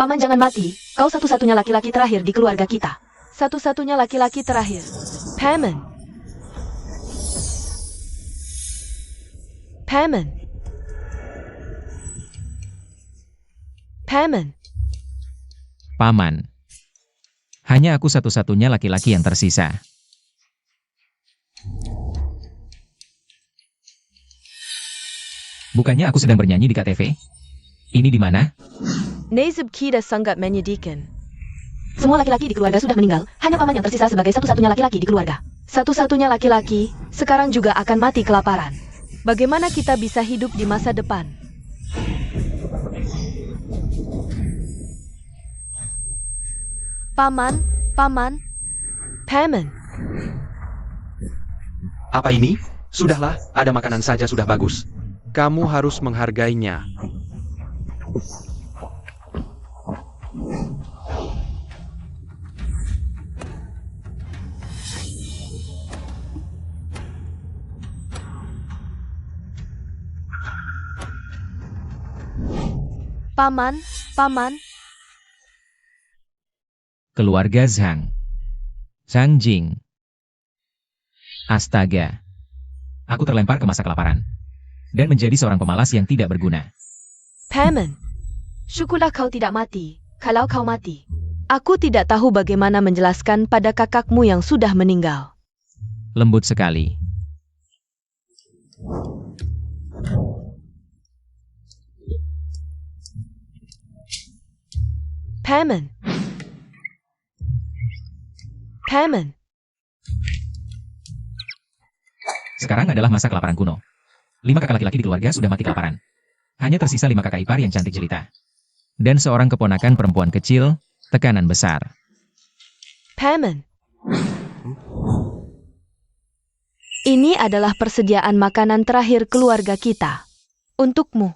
Paman jangan mati. Kau satu-satunya laki-laki terakhir di keluarga kita. Satu-satunya laki-laki terakhir. Paman. Paman. Paman. Paman. Hanya aku satu-satunya laki-laki yang tersisa. Bukannya aku sedang bernyanyi di KTV? Ini di mana? Nasib kita sangat menyedihkan. Semua laki-laki di keluarga sudah meninggal. Hanya paman yang tersisa sebagai satu-satunya laki-laki di keluarga. Satu-satunya laki-laki sekarang juga akan mati kelaparan. Bagaimana kita bisa hidup di masa depan? Paman. Paman. Apa ini? Sudahlah, ada makanan saja sudah bagus. Kamu harus menghargainya. Paman. Keluarga Zhang. Zhang Jing. Astaga. Aku terlempar ke masa kelaparan. Dan menjadi seorang pemalas yang tidak berguna. Paman. Syukurlah kau tidak mati. Kalau kau mati, aku tidak tahu bagaimana menjelaskan pada kakakmu yang sudah meninggal. Lembut sekali. Paman. Sekarang adalah masa kelaparan kuno. 5 kakak laki-laki di keluarga sudah mati kelaparan. Hanya tersisa 5 kakak ipar yang cantik jelita. Dan seorang keponakan perempuan kecil, tekanan besar. Paman. Ini adalah persediaan makanan terakhir keluarga kita. Untukmu.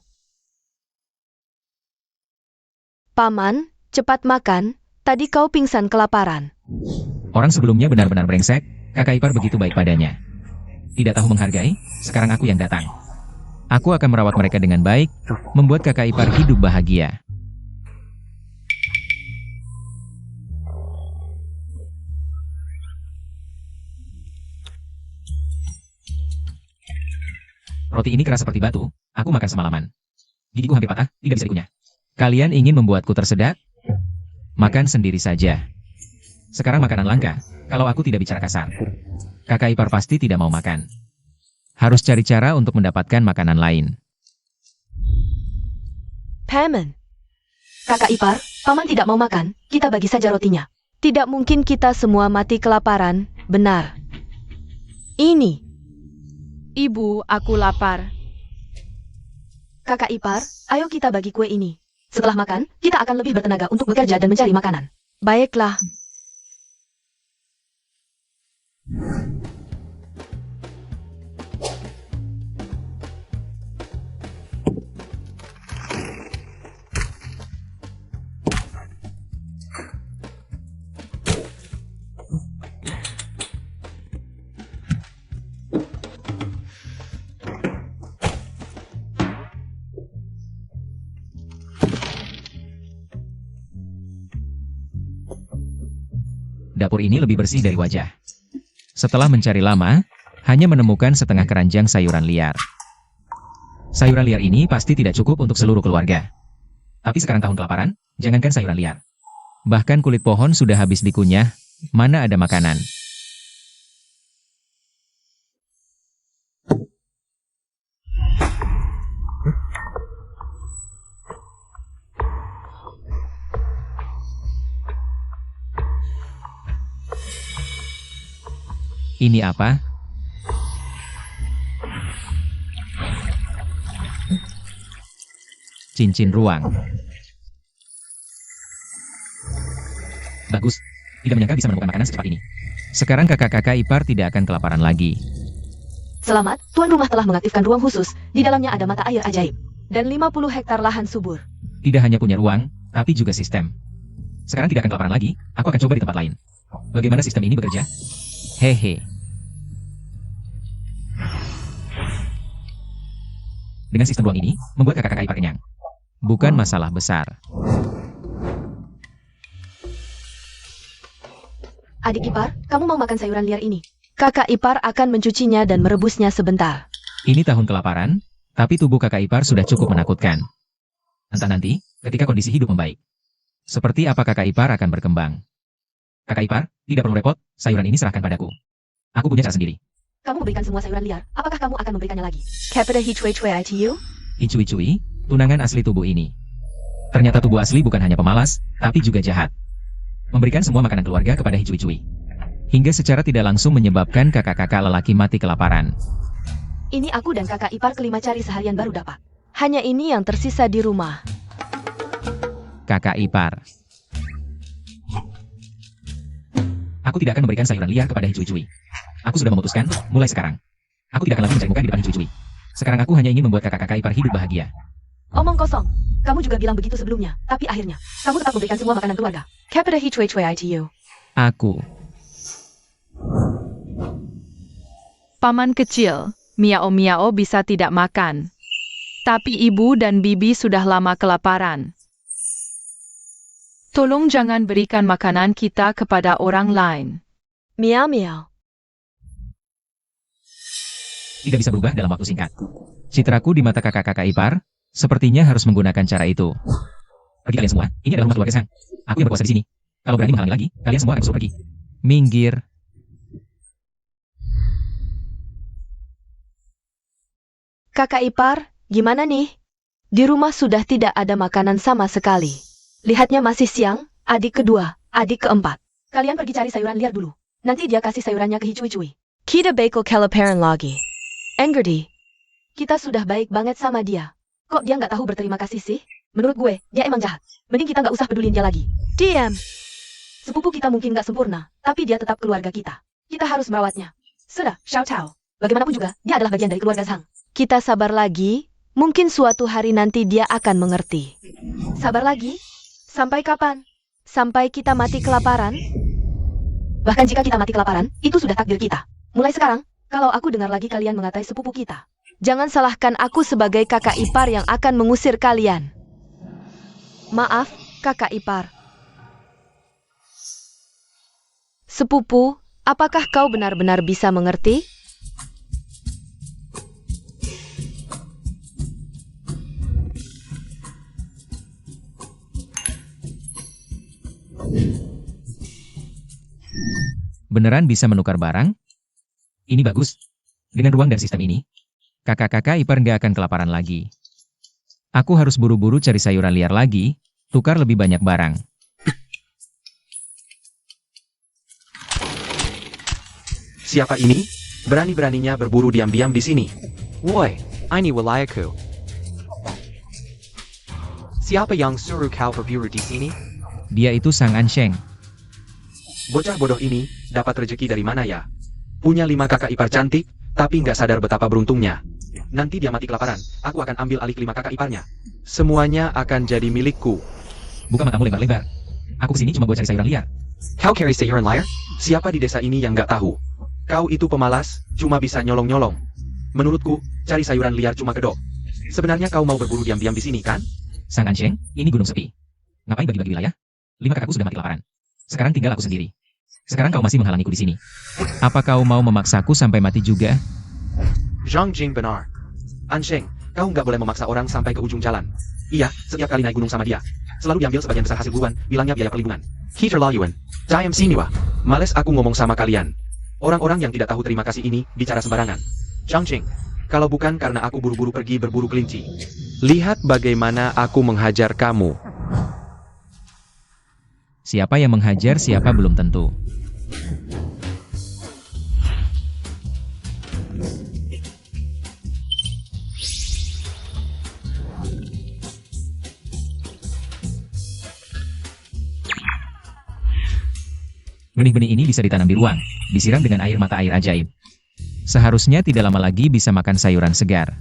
Paman, cepat makan. Tadi kau pingsan kelaparan. Orang sebelumnya benar-benar brengsek, kakak ipar begitu baik padanya. Tidak tahu menghargai, sekarang aku yang datang. Aku akan merawat mereka dengan baik, membuat kakak ipar hidup bahagia. Roti ini keras seperti batu, aku makan semalaman. Gigiku hampir patah, tidak bisa dikunyah. Kalian ingin membuatku tersedak? Makan sendiri saja. Sekarang makanan langka, kalau aku tidak bicara kasar. Kakak ipar pasti tidak mau makan. Harus cari cara untuk mendapatkan makanan lain. Paman. Kakak ipar, paman tidak mau makan. Kita bagi saja rotinya. Tidak mungkin kita semua mati kelaparan, benar. Ini. Ibu, aku lapar. Kakak ipar, ayo kita bagi kue ini. Setelah makan, kita akan lebih bertenaga untuk bekerja dan mencari makanan. Baiklah. Dapur ini lebih bersih dari wajah. Setelah mencari lama, hanya menemukan setengah keranjang sayuran liar. Sayuran liar ini pasti tidak cukup untuk seluruh keluarga. Tapi sekarang tahun kelaparan, jangankan sayuran liar. Bahkan kulit pohon sudah habis dikunyah, mana ada makanan. Ini apa? Cincin ruang. Bagus. Tidak menyangka bisa menemukan makanan secepat ini. Sekarang kakak-kakak ipar tidak akan kelaparan lagi. Selamat, tuan rumah telah mengaktifkan ruang khusus. Di dalamnya ada mata air ajaib. dan 50 hektar lahan subur. Tidak hanya punya ruang, tapi juga sistem. Sekarang tidak akan kelaparan lagi, aku akan coba di tempat lain. Bagaimana sistem ini bekerja? Hehe. Dengan sistem ruang ini, membuat kakak-kakak ipar kenyang. Bukan masalah besar. Adik ipar, kamu mau makan sayuran liar ini? Kakak ipar akan mencucinya dan merebusnya sebentar. Ini tahun kelaparan, tapi tubuh kakak ipar sudah cukup menakutkan. Entah nanti, ketika kondisi hidup membaik. Seperti apa kakak ipar akan berkembang. Kakak ipar, tidak perlu repot, sayuran ini serahkan padaku. Aku punya cara sendiri. Kamu memberikan semua sayuran liar, apakah kamu akan memberikannya lagi? Capita Hichui-Chui ITU? Icui-cui, tunangan asli tubuh ini. Ternyata tubuh asli bukan hanya pemalas, tapi juga jahat. Memberikan semua makanan keluarga kepada Hicui-cui. Hingga secara tidak langsung menyebabkan kakak-kakak lelaki mati kelaparan. Ini aku dan kakak ipar kelima cari seharian baru dapat. Hanya ini yang tersisa di rumah. Kakak ipar. Aku tidak akan memberikan sayuran liar kepada Hicui-cui. Aku sudah memutuskan, mulai sekarang. Aku tidak akan lagi mencari muka di depan Hicui-cui. Sekarang aku hanya ingin membuat kakak-kakak ipar hidup bahagia. Omong kosong. Kamu juga bilang begitu sebelumnya, tapi akhirnya, kamu tetap memberikan semua makanan keluarga. Capita Hichui-Chui ITU? Aku. Paman kecil, Miao-Miao bisa tidak makan. Tapi ibu dan bibi sudah lama kelaparan. Tolong jangan berikan makanan kita kepada orang lain. Miao-miao. Tidak bisa berubah dalam waktu singkat. Citraku di mata kakak-kakak ipar, sepertinya harus menggunakan cara itu. Pergi kalian semua, ini adalah rumah keluarga Sang. Aku yang berkuasa di sini. Kalau berani menghalangi lagi, kalian semua akan suruh pergi. Minggir. Kakak ipar, gimana nih? Di rumah sudah tidak ada makanan sama sekali. Lihatnya masih siang, adik kedua, adik keempat. Kalian pergi cari sayuran liar dulu. Nanti dia kasih sayurannya ke Hicui-cui. Kita bakal kelaparan lagi. Engerdi, Kita sudah baik banget sama dia. Kok dia nggak tahu berterima kasih sih? Menurut gue, dia emang jahat. Mending kita nggak usah pedulin dia lagi. diam. Sepupu kita mungkin nggak sempurna, tapi dia tetap keluarga kita. Kita harus merawatnya. Sudah, Xiao Chao. Bagaimanapun juga, dia adalah bagian dari keluarga Sang. Kita sabar lagi, mungkin suatu hari nanti dia akan mengerti. Sabar lagi. Sampai kapan? Sampai kita mati kelaparan? Bahkan jika kita mati kelaparan, itu sudah takdir kita. Mulai sekarang, kalau aku dengar lagi kalian mengatai sepupu kita. Jangan salahkan aku sebagai kakak ipar yang akan mengusir kalian. Maaf, kakak ipar. Sepupu, apakah kau benar-benar bisa mengerti? Beneran bisa menukar barang? Ini bagus. Dengan ruang dan sistem ini, kakak-kakak ipar nggak akan kelaparan lagi. Aku harus buru-buru cari sayuran liar lagi, tukar lebih banyak barang. Siapa ini? Berani-beraninya berburu diam-diam di sini. Woi, ini wilayahku. Siapa yang suruh kau berburu di sini? Dia itu Sang Ansheng. Bocah bodoh ini, dapat rezeki dari mana ya? Punya 5 kakak ipar cantik, tapi nggak sadar betapa beruntungnya. Nanti dia mati kelaparan, aku akan ambil alih 5 kakak iparnya. Semuanya akan jadi milikku. Buka matamu lebar-lebar. Aku kesini cuma buat cari sayuran liar. Kau cari sayuran liar? Siapa di desa ini yang nggak tahu? Kau itu pemalas, cuma bisa nyolong-nyolong. Menurutku, cari sayuran liar cuma kedok. Sebenarnya kau mau berburu diam-diam di sini, kan? Sang Ansheng, ini gunung sepi. Ngapain bagi-bagi wilayah? 5 kakakku sudah mati kelaparan. Sekarang tinggal aku sendiri. Sekarang kau masih menghalangiku di sini. Apa kau mau memaksaku sampai mati juga? Zhang Jing benar. Ansheng, kau nggak boleh memaksa orang sampai ke ujung jalan. Iya, setiap kali naik gunung sama dia, selalu diambil sebagian besar hasil buruan, bilangnya biaya perlindungan. Keterlaluan. Diam sini wah. Males aku ngomong sama kalian. Orang-orang yang tidak tahu terima kasih ini bicara sembarangan. Zhang Jing, kalau bukan karena aku buru-buru pergi berburu kelinci. Lihat bagaimana aku menghajar kamu. Siapa yang menghajar, siapa belum tentu. Benih-benih ini bisa ditanam di ruang, disiram dengan air mata air ajaib. Seharusnya tidak lama lagi bisa makan sayuran segar.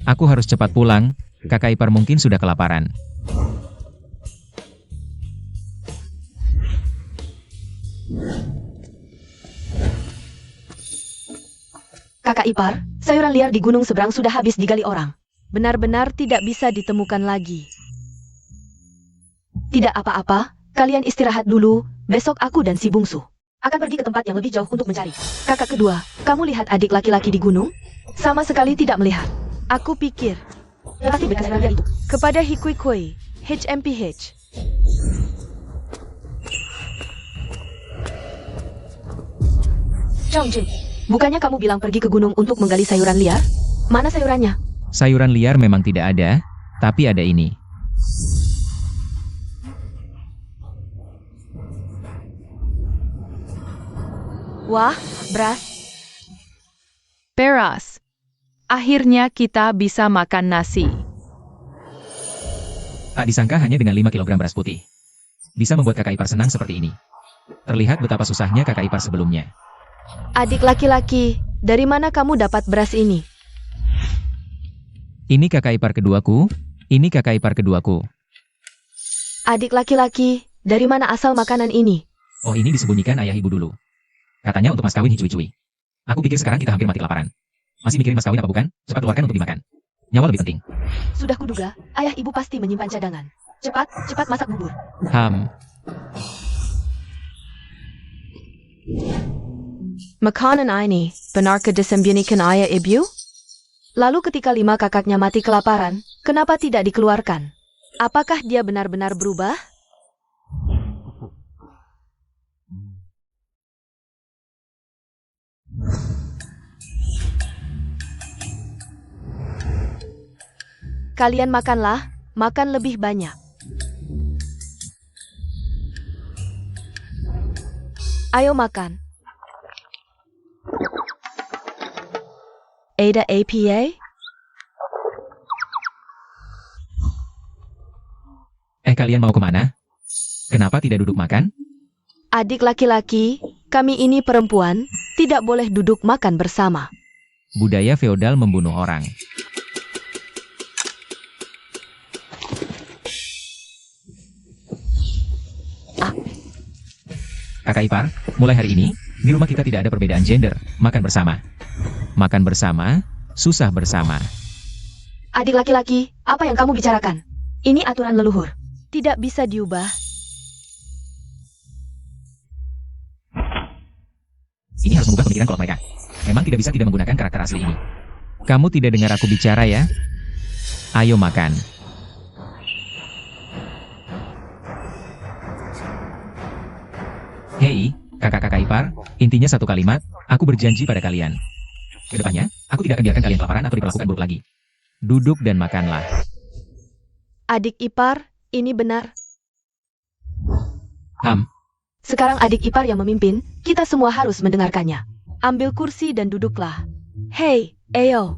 Aku harus cepat pulang, kakak ipar mungkin sudah kelaparan. Kakak ipar, sayuran liar di gunung seberang sudah habis digali orang. Benar-benar tidak bisa ditemukan lagi. Tidak apa-apa, kalian istirahat dulu, besok aku dan si bungsu akan pergi ke tempat yang lebih jauh untuk mencari. Kakak kedua, kamu lihat adik laki-laki di gunung? Sama sekali tidak melihat. Aku pikir Pasti bekas sayuran liar itu. kepada Hikui HMPH. Zhongjing, bukannya kamu bilang pergi ke gunung untuk menggali sayuran liar? Mana sayurannya? Sayuran liar memang tidak ada, tapi ada ini. Wah, beras. Beras. Akhirnya kita bisa makan nasi. Tak disangka hanya dengan 5 kg beras putih. Bisa membuat kakak ipar senang seperti ini. Terlihat betapa susahnya kakak ipar sebelumnya. Adik laki-laki, dari mana kamu dapat beras ini? Ini kakak ipar keduaku, ini kakak ipar keduaku. Adik laki-laki, dari mana asal makanan ini? Oh, ini disembunyikan ayah ibu dulu. Katanya untuk mas kawin hicui-cui. Aku pikir sekarang kita hampir mati kelaparan. Masih mikirin mas kawin apa bukan? Cepat keluarkan untuk dimakan. Nyawa lebih penting. Sudah kuduga, ayah ibu pasti menyimpan cadangan. Cepat masak bubur. Makanan ini, benarkah disembunyikan ayah ibu? Lalu ketika 5 kakaknya mati kelaparan, kenapa tidak dikeluarkan? Apakah dia benar-benar berubah? Kalian makanlah, makan lebih banyak. Ayo makan. Ada APA? Kalian mau kemana? Kenapa tidak duduk makan? Adik laki-laki, kami ini perempuan, tidak boleh duduk makan bersama. Budaya feodal membunuh orang. Kakak ipar, mulai hari ini, di rumah kita tidak ada perbedaan gender, makan bersama. Makan bersama, susah bersama. Adik laki-laki, apa yang kamu bicarakan? Ini aturan leluhur. Tidak bisa diubah. Ini harus mengubah pemikiran kolot mereka. Memang tidak bisa tidak menggunakan karakter asli ini. Kamu tidak dengar aku bicara ya? Ayo makan. Hei, kakak-kakak ipar, intinya satu kalimat, aku berjanji pada kalian. Kedepannya, aku tidak akan biarkan kalian kelaparan atau diperlakukan buruk lagi. Duduk dan makanlah. Adik ipar, ini benar. Sekarang adik ipar yang memimpin, kita semua harus mendengarkannya. Ambil kursi dan duduklah. Hei, ayo.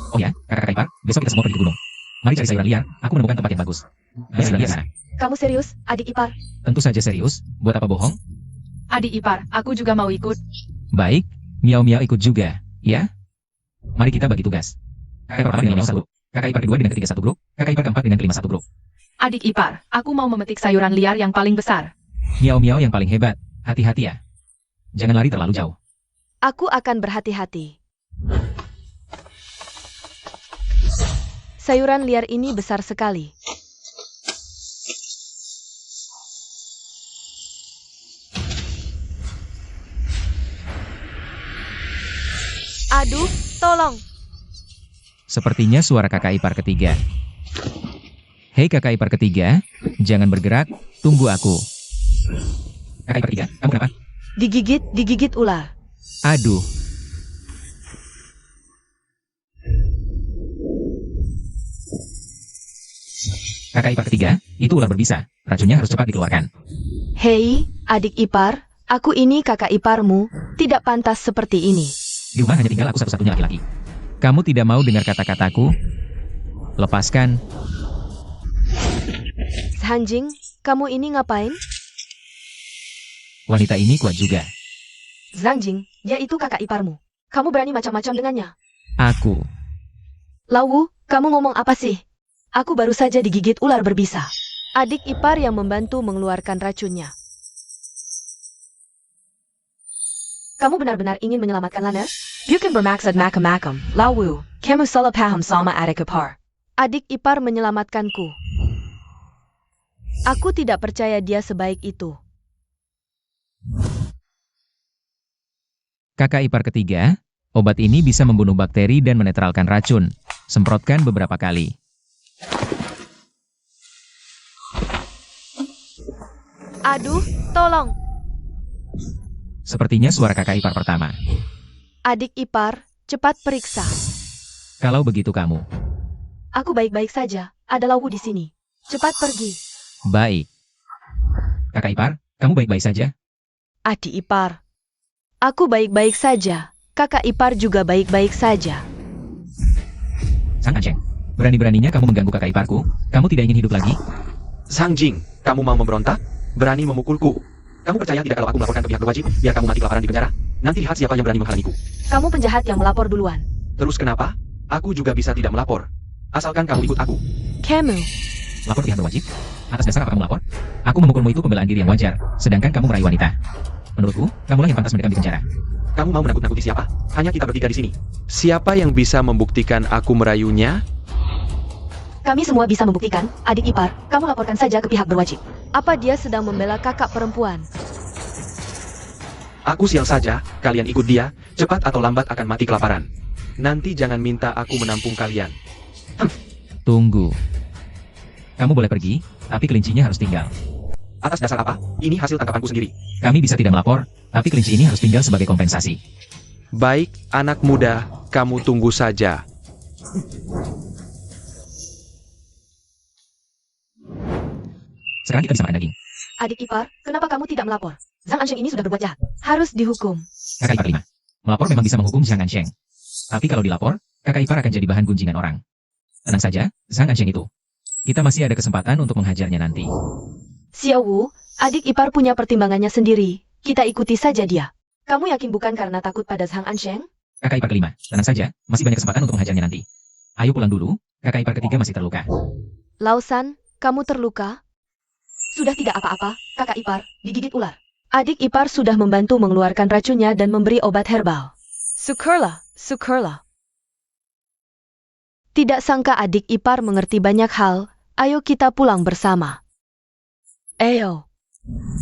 Oh ya, kakak-kakak ipar, besok kita semua pergi ke gunung. Mari cari sayuran liar, aku menemukan tempat yang bagus. Sayuran liar sana. Kamu serius, adik ipar? Tentu saja serius, buat apa bohong? Adik ipar, aku juga mau ikut. Baik, Miao-Miao ikut juga, ya? Mari kita bagi tugas. Kakak ipar pertama dengan Miao satu grup, kakak ipar kedua dengan ketiga satu grup, kakak ipar keempat dengan kelima satu grup. Adik ipar, aku mau memetik sayuran liar yang paling besar. Miao-Miao yang paling hebat, hati-hati ya. Jangan lari terlalu jauh. Aku akan berhati-hati. Sayuran liar ini besar sekali. Aduh, tolong. Sepertinya suara kakak ipar ketiga. Hei kakak ipar ketiga, jangan bergerak, tunggu aku. Kakak ipar ketiga, kamu kenapa? Digigit ular. Aduh. Kakak ipar ketiga, itu ular berbisa. Racunnya harus cepat dikeluarkan. Hei, adik ipar, aku ini kakak iparmu, tidak pantas seperti ini. Di rumah hanya tinggal aku satu-satunya laki-laki. Kamu tidak mau dengar kata-kataku? Lepaskan. Hanjing, kamu ini ngapain? Wanita ini kuat juga. Zhang Jing, dia itu kakak iparmu. Kamu berani macam-macam dengannya. Aku. Lawu, kamu ngomong apa sih? Aku baru saja digigit ular berbisa. Adik ipar yang membantu mengeluarkan racunnya. Kamu benar-benar ingin menyelamatkan Lana? Bukan bermaksud macam-macam. Lawu, kamu salah paham sama adik ipar. Adik ipar menyelamatkanku. Aku tidak percaya dia sebaik itu. Kakak ipar ketiga, obat ini bisa membunuh bakteri dan menetralkan racun. Semprotkan beberapa kali. Aduh, tolong. Sepertinya suara kakak ipar pertama. Adik ipar, cepat periksa. Kalau begitu kamu. Aku baik-baik saja. Ada Lawu di sini. Cepat pergi. Baik. Kakak ipar, kamu baik-baik saja? Adik ipar. Aku baik-baik saja. Kakak ipar juga baik-baik saja. Sang Ansheng, berani-beraninya kamu mengganggu kakak iparku? Kamu tidak ingin hidup lagi? Zhang Jing, kamu mau memberontak? Berani memukulku? Kamu percaya tidak kalau aku melaporkan ke pihak berwajib, biar kamu mati kelaparan di penjara? Nanti lihat siapa yang berani menghalangiku. Kamu penjahat yang melapor duluan. Terus kenapa? Aku juga bisa tidak melapor. Asalkan kamu ikut aku. Kamu. Lapor pihak berwajib? Atas dasar apa kamu lapor? Aku memukulmu itu pembelaan diri yang wajar, sedangkan kamu merayu wanita. Menurutku, kamulah yang pantas mendekam di penjara. Kamu mau menakut-nakuti siapa? Hanya kita bertiga di sini. Siapa yang bisa membuktikan aku merayunya? Kami semua bisa membuktikan, adik ipar, kamu laporkan saja ke pihak berwajib. Apa dia sedang membela kakak perempuan? Aku sial saja, kalian ikut dia, cepat atau lambat akan mati kelaparan. Nanti jangan minta aku menampung kalian. Tunggu. Kamu boleh pergi, tapi kelincinya harus tinggal. Atas dasar apa? Ini hasil tangkapanku sendiri. Kami bisa tidak melapor, tapi kelinci ini harus tinggal sebagai kompensasi. Baik, anak muda, kamu tunggu saja. Sekarang kita bisa makan daging. Adik ipar, kenapa kamu tidak melapor? Zhang Ansheng ini sudah berbuat jahat. Harus dihukum. Kakak ipar 5. Melapor memang bisa menghukum Zhang Ansheng. Tapi kalau dilapor, kakak ipar akan jadi bahan gunjingan orang. Tenang saja, Zhang Ansheng itu. Kita masih ada kesempatan untuk menghajarnya nanti. Xiao Wu, adik ipar punya pertimbangannya sendiri. Kita ikuti saja dia. Kamu yakin bukan karena takut pada Zhang Ansheng? Kakak ipar 5, tenang saja, masih banyak kesempatan untuk menghajarnya nanti. Ayo pulang dulu, kakak ipar ketiga masih terluka. Lausan, kamu terluka? Sudah tidak apa-apa, kakak ipar, digigit ular. Adik ipar sudah membantu mengeluarkan racunnya dan memberi obat herbal. Syukurlah, syukurlah. Tidak sangka adik ipar mengerti banyak hal, ayo kita pulang bersama. Ayo.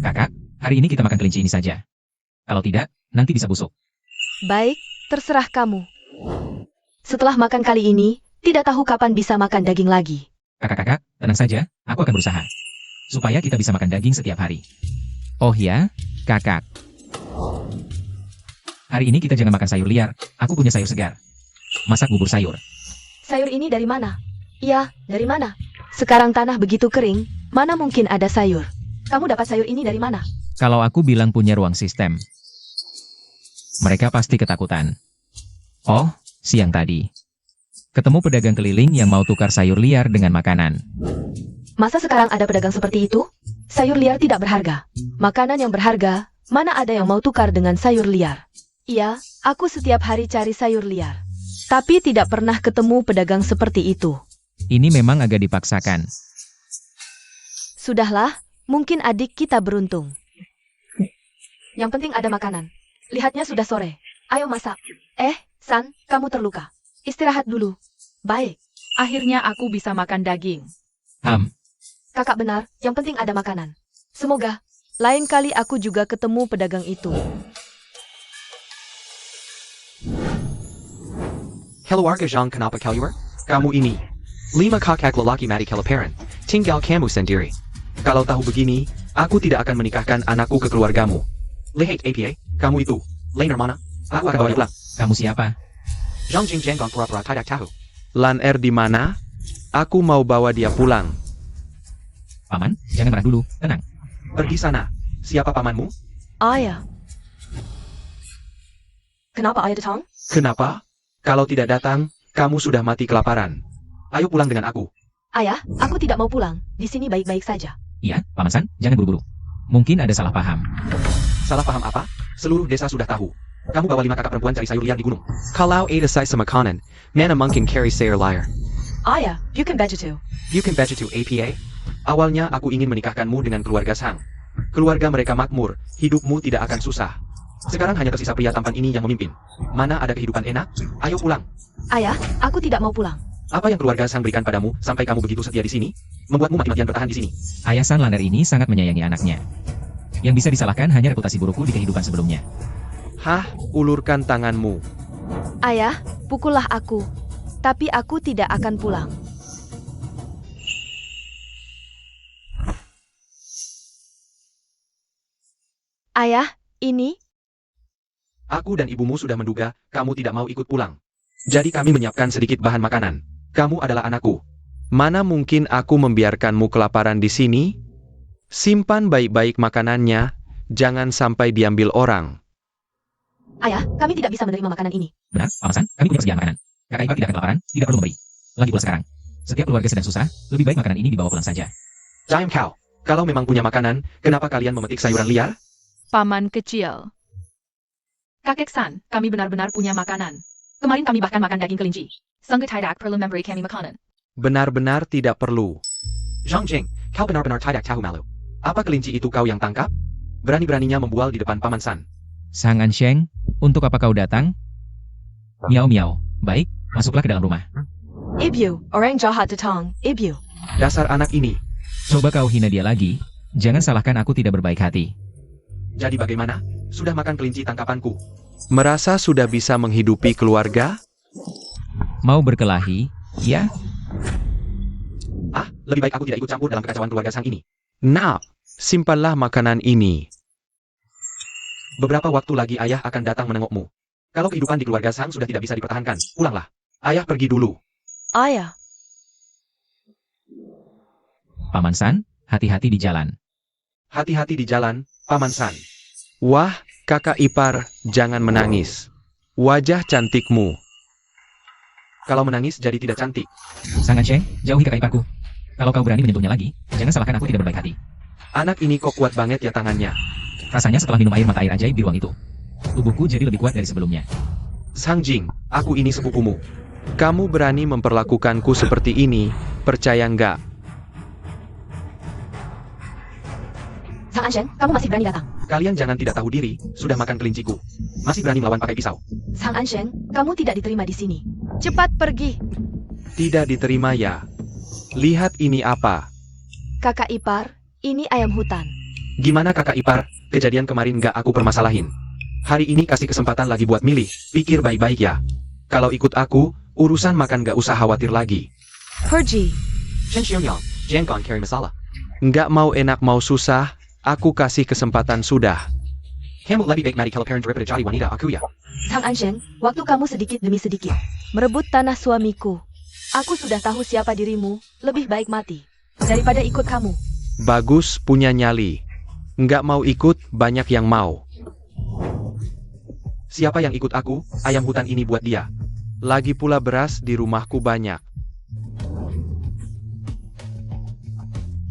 Kakak, hari ini kita makan kelinci ini saja. Kalau tidak, nanti bisa busuk. Baik, terserah kamu. Setelah makan kali ini, tidak tahu kapan bisa makan daging lagi. Kakak-kakak, tenang saja, aku akan berusaha. Supaya kita bisa makan daging setiap hari. Oh ya, kakak. Hari ini kita jangan makan sayur liar, aku punya sayur segar. Masak bubur sayur. Sayur ini dari mana? Iya, dari mana? Sekarang tanah begitu kering, mana mungkin ada sayur? Kamu dapat sayur ini dari mana? Kalau aku bilang punya ruang sistem, mereka pasti ketakutan. Oh, siang tadi. Ketemu pedagang keliling yang mau tukar sayur liar dengan makanan. Masa sekarang ada pedagang seperti itu? Sayur liar tidak berharga. Makanan yang berharga, mana ada yang mau tukar dengan sayur liar? Iya, aku setiap hari cari sayur liar. Tapi tidak pernah ketemu pedagang seperti itu. Ini memang agak dipaksakan. Sudahlah, mungkin adik kita beruntung. Yang penting ada makanan. Lihatnya sudah sore. Ayo masak. San, kamu terluka. Istirahat dulu. Baik. Akhirnya aku bisa makan daging. Kakak benar, yang penting ada makanan. Semoga. Lain kali aku juga ketemu pedagang itu. Hello warga Zhang, kenapa kalian? Kamu ini. 5 kakak lelaki mati kelaparan. Tinggal kamu sendiri. Kalau tahu begini, aku tidak akan menikahkan anakku ke keluargamu. Lihat APA, kamu itu. Lainer mana? Aku akan bawa dia pulang. Kamu siapa? Zhang Jing Jenggang pura-pura tidak tahu. Lan Er di mana? Aku mau bawa dia pulang. Paman, jangan marah dulu, tenang. Pergi sana. Siapa pamanmu? Ayah. Kenapa ayah datang? Kenapa? Kalau tidak datang, kamu sudah mati kelaparan. Ayo pulang dengan aku. Ayah, aku tidak mau pulang. Di sini baik-baik saja. Iya, Paman San, jangan buru-buru. Mungkin ada salah paham. Salah paham apa? Seluruh desa sudah tahu. Kamu bawa 5 kakak perempuan cari sayur liar di gunung. Kalau ada sisa makanan, mana mungkin carry sayur liar. Ayah, you can bet it too. You can bet it to APA. Awalnya aku ingin menikahkanmu dengan keluarga Sang. Keluarga mereka makmur, hidupmu tidak akan susah. Sekarang hanya tersisa pria tampan ini yang memimpin. Mana ada kehidupan enak? Ayo pulang. Ayah, aku tidak mau pulang. Apa yang keluarga Sang berikan padamu sampai kamu begitu setia di sini? Membuatmu mati-matian bertahan di sini. Ayah San Lander ini sangat menyayangi anaknya. Yang bisa disalahkan hanya reputasi burukku di kehidupan sebelumnya. Hah, ulurkan tanganmu. Ayah, pukullah aku. Tapi aku tidak akan pulang. Ayah, ini? Aku dan ibumu sudah menduga kamu tidak mau ikut pulang. Jadi kami menyiapkan sedikit bahan makanan. Kamu adalah anakku. Mana mungkin aku membiarkanmu kelaparan di sini? Simpan baik-baik makanannya, jangan sampai diambil orang. Ayah, kami tidak bisa menerima makanan ini. Benar, Paman San, kami punya persediaan makanan. Kakak ipar tidak akan kelaparan, tidak perlu memberi. Lagi pula sekarang, setiap keluarga sedang susah, lebih baik makanan ini dibawa pulang saja. Giant Cow, kalau memang punya makanan, kenapa kalian memetik sayuran liar? Paman kecil. Kakek San, kami benar-benar punya makanan. Kemarin kami bahkan makan daging kelinci. Sanggup tidak perlu memberi kami makanan. Benar-benar tidak perlu. Zhang Jing, kau benar-benar tidak tahu malu. Apa kelinci itu kau yang tangkap? Berani-beraninya membual di depan Paman San. Sang Ansheng, untuk apa kau datang? Miau miau, baik, masuklah ke dalam rumah. Ibu, orang jahat datang. Ibu. Dasar anak ini. Coba kau hina dia lagi, jangan salahkan aku tidak berbaik hati. Jadi bagaimana? Sudah makan kelinci tangkapanku? Merasa sudah bisa menghidupi keluarga? Mau berkelahi, ya? Ah, lebih baik aku tidak ikut campur dalam kekacauan keluarga Sang ini. Nah, simpanlah makanan ini. Beberapa waktu lagi ayah akan datang menengokmu. Kalau kehidupan di keluarga Sang sudah tidak bisa dipertahankan, pulanglah. Ayah pergi dulu. Ayah. Paman San, hati-hati di jalan. Hati-hati di jalan, Paman San. Wah, kakak ipar, jangan menangis. Wajah cantikmu. Kalau menangis jadi tidak cantik. Sang Ansheng, jauhi kakak iparku. Kalau kau berani menyentuhnya lagi, jangan salahkan aku tidak berbaik hati. Anak ini kok kuat banget ya tangannya. Rasanya setelah minum air mata air ajaib di ruang itu, tubuhku jadi lebih kuat dari sebelumnya. Sang Jing, aku ini sepupumu. Kamu berani memperlakukanku seperti ini, percaya nggak? Sang Ansheng, kamu masih berani datang. Kalian jangan tidak tahu diri, sudah makan kelinciku. Masih berani melawan pakai pisau. Sang Ansheng, kamu tidak diterima di sini. Cepat pergi. Tidak diterima ya. Lihat ini apa. Kakak ipar, ini ayam hutan. Gimana kakak ipar, kejadian kemarin nggak aku permasalahin. Hari ini kasih kesempatan lagi buat milih, pikir baik-baik ya. Kalau ikut aku, urusan makan nggak usah khawatir lagi. Pergi. Shen Xionyang, jangan carry masalah. Nggak mau enak mau susah, aku kasih kesempatan sudah. Kamu lebih baik mati kelaparan daripada jadi wanita aku ya. Sang Ansheng, waktu kamu sedikit demi sedikit. Merebut tanah suamiku. Aku sudah tahu siapa dirimu, lebih baik mati daripada ikut kamu. Bagus punya nyali. Nggak mau ikut, banyak yang mau. Siapa yang ikut aku, ayam hutan ini buat dia. Lagi pula beras di rumahku banyak.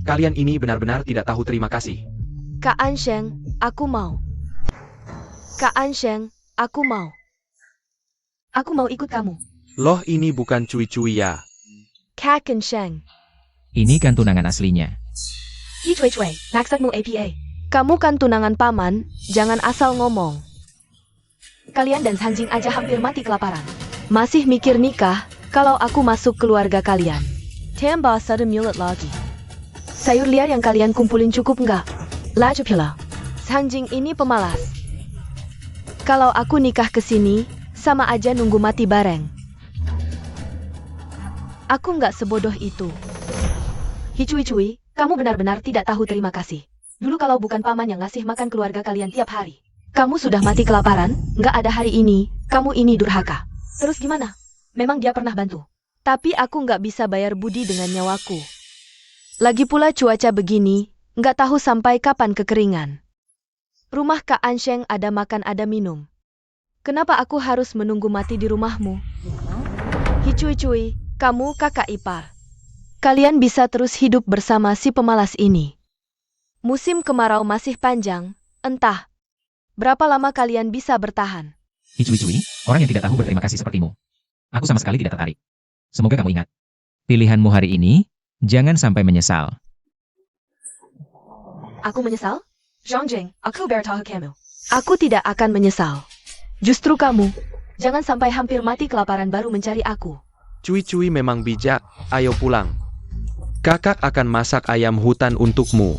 Kalian ini benar-benar tidak tahu terima kasih. Kak Ansheng, aku mau. Kak Ansheng, aku mau. Aku mau ikut kamu. Loh ini bukan cuy-cuy ya. Kak Ansheng. Ini kan tunangan aslinya. Hi Cui Cui, maksudmu APA. Kamu kan tunangan paman, jangan asal ngomong. Kalian dan Sang Jing aja hampir mati kelaparan. Masih mikir nikah, kalau aku masuk keluarga kalian. Tambah satu mulut lagi. Sayur liar yang kalian kumpulin cukup nggak? Laju pila. Sang Jing ini pemalas. Kalau aku nikah ke sini, sama aja nunggu mati bareng. Aku nggak sebodoh itu. Hi Cui Cui, kamu benar-benar tidak tahu terima kasih. Dulu kalau bukan paman yang ngasih makan keluarga kalian tiap hari, kamu sudah mati kelaparan, nggak ada hari ini, kamu ini durhaka. Terus gimana? Memang dia pernah bantu. Tapi aku nggak bisa bayar budi dengan nyawaku. Lagi pula cuaca begini, nggak tahu sampai kapan kekeringan. Rumah Kak Ansheng ada makan ada minum. Kenapa aku harus menunggu mati di rumahmu? Hicui-cui, kamu kakak ipar. Kalian bisa terus hidup bersama si pemalas ini. Musim kemarau masih panjang, entah berapa lama kalian bisa bertahan. Hicui-cui, orang yang tidak tahu berterima kasih sepertimu. Aku sama sekali tidak tertarik. Semoga kamu ingat. Pilihanmu hari ini, jangan sampai menyesal. Aku menyesal? Zhang, aku bertahu kamu. Aku tidak akan menyesal. Justru kamu. Jangan sampai hampir mati kelaparan baru mencari aku. Cui-cui memang bijak, ayo pulang. Kakak akan masak ayam hutan untukmu.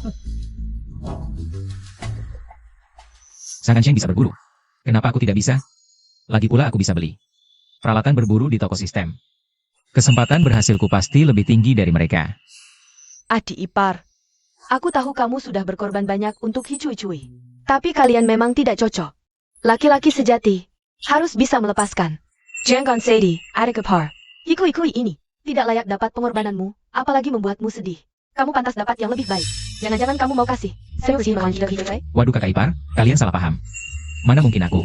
Sang Ansheng bisa berburu. Kenapa aku tidak bisa? Lagi pula aku bisa beli peralatan berburu di toko sistem. Kesempatan berhasilku pasti lebih tinggi dari mereka. Adik ipar. Aku tahu kamu sudah berkorban banyak untuk Hicui-cui. Tapi kalian memang tidak cocok. Laki-laki sejati harus bisa melepaskan. Jangan sedih, adik ipar. Hicui-cui ini tidak layak dapat pengorbananmu, apalagi membuatmu sedih. Kamu pantas dapat yang lebih baik. Jangan-jangan kamu mau kasih. Waduh kakak ipar, kalian salah paham. Mana mungkin aku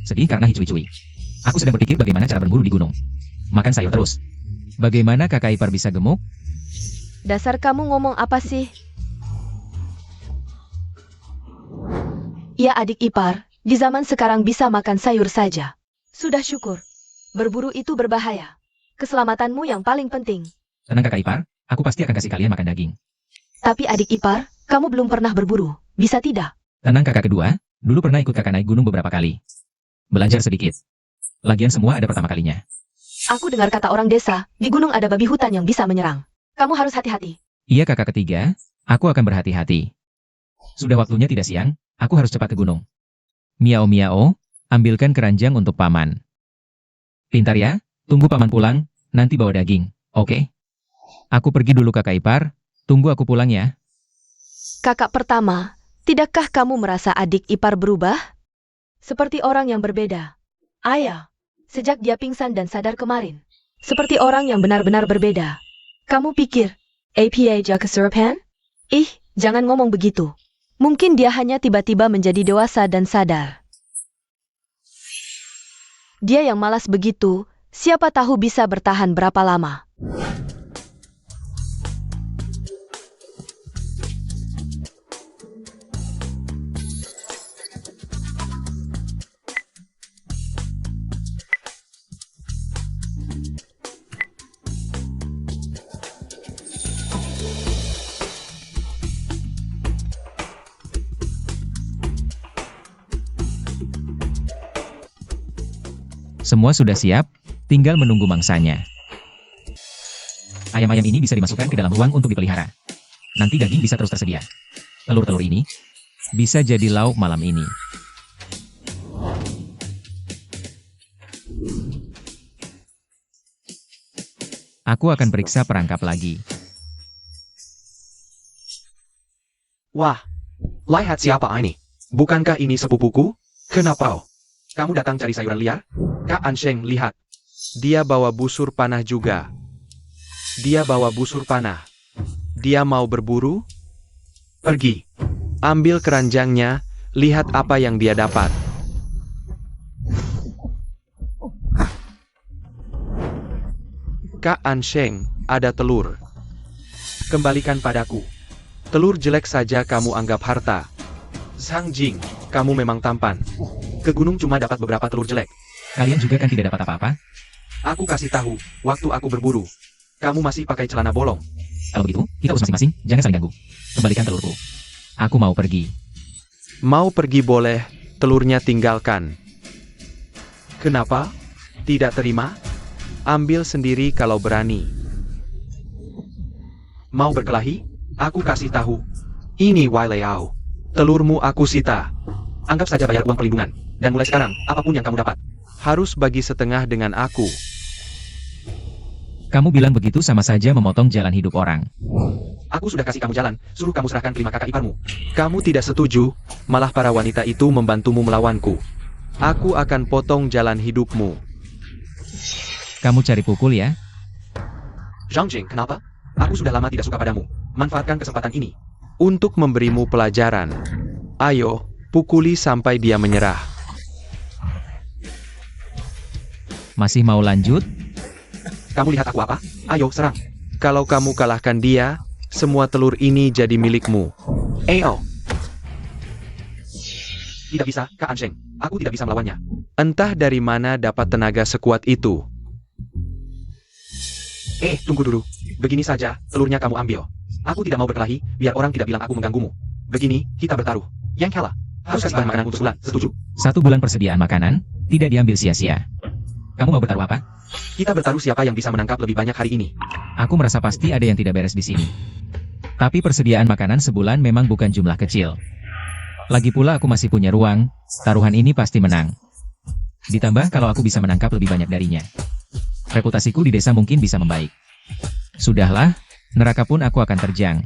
sedih karena Hicui-cui. Aku sedang berpikir bagaimana cara berburu di gunung. Makan sayur terus. Bagaimana kakak ipar bisa gemuk? Dasar kamu ngomong apa sih? Ya adik ipar, di zaman sekarang bisa makan sayur saja. Sudah syukur. Berburu itu berbahaya. Keselamatanmu yang paling penting. Tenang kakak ipar, aku pasti akan kasih kalian makan daging. Tapi adik ipar, kamu belum pernah berburu, bisa tidak? Tenang kakak kedua, dulu pernah ikut kakak naik gunung beberapa kali. Belajar sedikit. Lagian semua ada pertama kalinya. Aku dengar kata orang desa, di gunung ada babi hutan yang bisa menyerang. Kamu harus hati-hati. Iya kakak ketiga, aku akan berhati-hati. Sudah waktunya tidak siang, aku harus cepat ke gunung. Miao, ambilkan keranjang untuk paman. Pintar ya, tunggu paman pulang, nanti bawa daging, oke? Aku pergi dulu kakak ipar, tunggu aku pulang ya. Kakak pertama, tidakkah kamu merasa adik ipar berubah? Seperti orang yang berbeda. Ayah, sejak dia pingsan dan sadar kemarin. Seperti orang yang benar-benar berbeda. Kamu pikir, apa jaga kesurupan? Ih, jangan ngomong begitu. Mungkin dia hanya tiba-tiba menjadi dewasa dan sadar. Dia yang malas begitu, siapa tahu bisa bertahan berapa lama. Semua sudah siap, tinggal menunggu mangsanya. Ayam-ayam ini bisa dimasukkan ke dalam ruang untuk dipelihara. Nanti daging bisa terus tersedia. Telur-telur ini bisa jadi lauk malam ini. Aku akan periksa perangkap lagi. Wah, lihat siapa ini? Bukankah ini sepupuku? Kenapa? Kamu datang cari sayuran liar? Kak Ansheng, lihat. Dia bawa busur panah juga. Dia bawa busur panah. Dia mau berburu? Pergi. Ambil keranjangnya, lihat apa yang dia dapat. Kak Ansheng, ada telur. Kembalikan padaku. Telur jelek saja kamu anggap harta. Zhang Jing, kamu memang tampan. Ke gunung cuma dapat beberapa telur jelek. Kalian juga kan tidak dapat apa-apa? Aku kasih tahu, waktu aku berburu. Kamu masih pakai celana bolong. Kalau begitu, kita urus masing-masing, jangan saling ganggu. Kembalikan telurku. Aku mau pergi. Mau pergi boleh, telurnya tinggalkan. Kenapa? Tidak terima? Ambil sendiri kalau berani. Mau berkelahi? Aku kasih tahu. Ini Wai Liao. Telurmu aku sita. Anggap saja bayar uang perlindungan. Dan mulai sekarang, apapun yang kamu dapat, harus bagi setengah dengan aku. Kamu bilang begitu sama saja memotong jalan hidup orang. Aku sudah kasih kamu jalan, suruh kamu serahkan kelima kakak iparmu. Kamu tidak setuju, malah para wanita itu membantumu melawanku. Aku akan potong jalan hidupmu. Kamu cari pukul ya? Zhang Jing, kenapa? Aku sudah lama tidak suka padamu. Manfaatkan kesempatan ini untuk memberimu pelajaran. Ayo, pukuli sampai dia menyerah. Masih mau lanjut? Kamu lihat aku apa? Ayo, serang. Kalau kamu kalahkan dia, semua telur ini jadi milikmu. AO. Tidak bisa, Kak Ansheng. Aku tidak bisa melawannya. Entah dari mana dapat tenaga sekuat itu. Tunggu dulu. Begini saja, telurnya kamu ambil. Aku tidak mau berkelahi, biar orang tidak bilang aku mengganggumu. Begini, kita bertaruh. Yang kalah harus kasih bahan makanan untuk sebulan, setuju? 1 bulan persediaan makanan, tidak diambil sia-sia. Kamu mau bertaruh apa? Kita bertaruh siapa yang bisa menangkap lebih banyak hari ini. Aku merasa pasti ada yang tidak beres di sini. Tapi persediaan makanan sebulan memang bukan jumlah kecil. Lagi pula aku masih punya ruang, taruhan ini pasti menang. Ditambah kalau aku bisa menangkap lebih banyak darinya. Reputasiku di desa mungkin bisa membaik. Sudahlah, neraka pun aku akan terjang.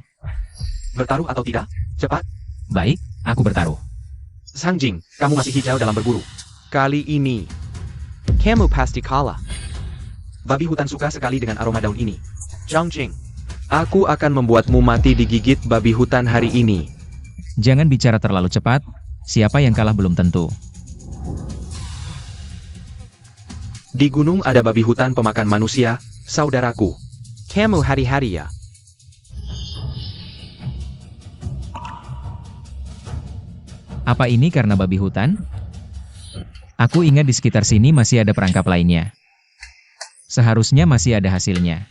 Bertaruh atau tidak? Cepat. Baik, aku bertaruh. Sang Jing, kamu masih hijau dalam berburu. Kali ini, kamu pasti kalah. Babi hutan suka sekali dengan aroma daun ini. Zhang Jing, Aku akan membuatmu mati digigit babi hutan hari ini. Jangan bicara terlalu cepat, siapa yang kalah belum tentu. Di gunung ada babi hutan pemakan manusia, saudaraku. Kamu hari-hari ya. Apa ini karena babi hutan? Aku ingat di sekitar sini masih ada perangkap lainnya. Seharusnya masih ada hasilnya.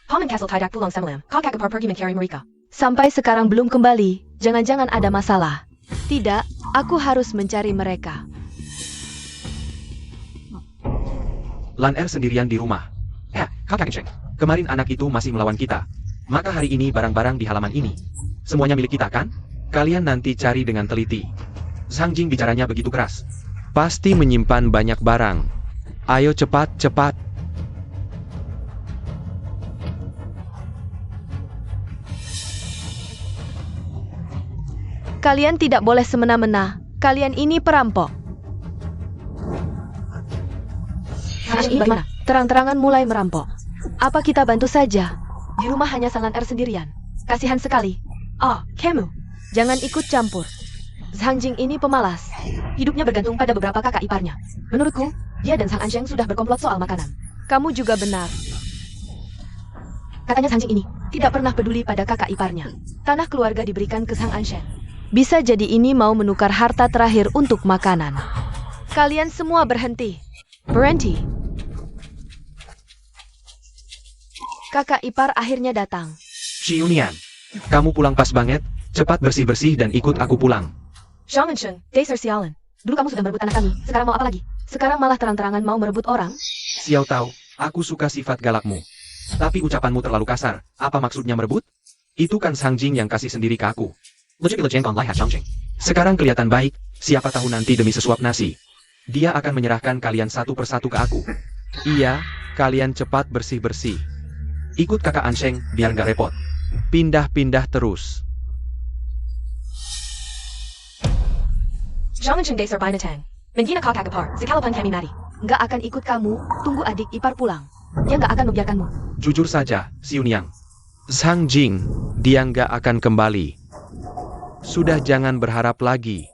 Paman Castle tidak pulang semalam. Kau kakak pergi mencari mereka. Sampai sekarang belum kembali, jangan-jangan ada masalah. Tidak, aku harus mencari mereka. Lan Er sendirian di rumah. Kakak Sheng, kemarin anak itu masih melawan kita. Maka hari ini barang-barang di halaman ini. Semuanya milik kita kan? Kalian nanti cari dengan teliti. Sang Jing bicaranya begitu keras. Pasti menyimpan banyak barang. Ayo cepat-cepat. Kalian tidak boleh semena-mena. Kalian ini perampok. Ini bagaimana? Terang-terangan mulai merampok. Apa kita bantu saja? Di rumah hanya Sang Lan Er sendirian. Kasihan sekali. Kamu. Jangan ikut campur. Zhang Jing ini pemalas. Hidupnya bergantung pada beberapa kakak iparnya. Menurutku, dia dan Sang Ansheng sudah berkomplot soal makanan. Kamu juga benar. Katanya Sang Jing ini tidak pernah peduli pada kakak iparnya. Tanah keluarga diberikan ke Sang Ansheng. Bisa jadi ini mau menukar harta terakhir untuk makanan. Kalian semua berhenti. Berhenti. Kakak ipar akhirnya datang. Xiunian, kamu pulang pas banget. Cepat bersih-bersih dan ikut aku pulang. Zhang Ansheng, Dasar sialan. Dulu kamu sudah merebut anak kami. Sekarang mau apa lagi? Sekarang malah terang-terangan mau merebut orang? Xiao Tao, aku suka sifat galakmu. Tapi ucapanmu terlalu kasar. Apa maksudnya merebut? Itu kan Sang Jing yang kasih sendiri ke aku. Sekarang kelihatan baik, siapa tahu nanti demi sesuap nasi. Dia akan menyerahkan kalian satu persatu ke aku. Iya, kalian cepat bersih-bersih. Ikut kakak Ansheng, biar nggak repot. Pindah-pindah terus. Zhang Ansheng Dasar Binatang. Menghina kau kakak ipar, sekalapan kami mati. Nggak akan ikut kamu, tunggu adik ipar pulang. Dia nggak akan membiarkanmu. Jujur saja, Xiuniang. Sang Jing, dia nggak akan kembali. Sudah jangan berharap lagi.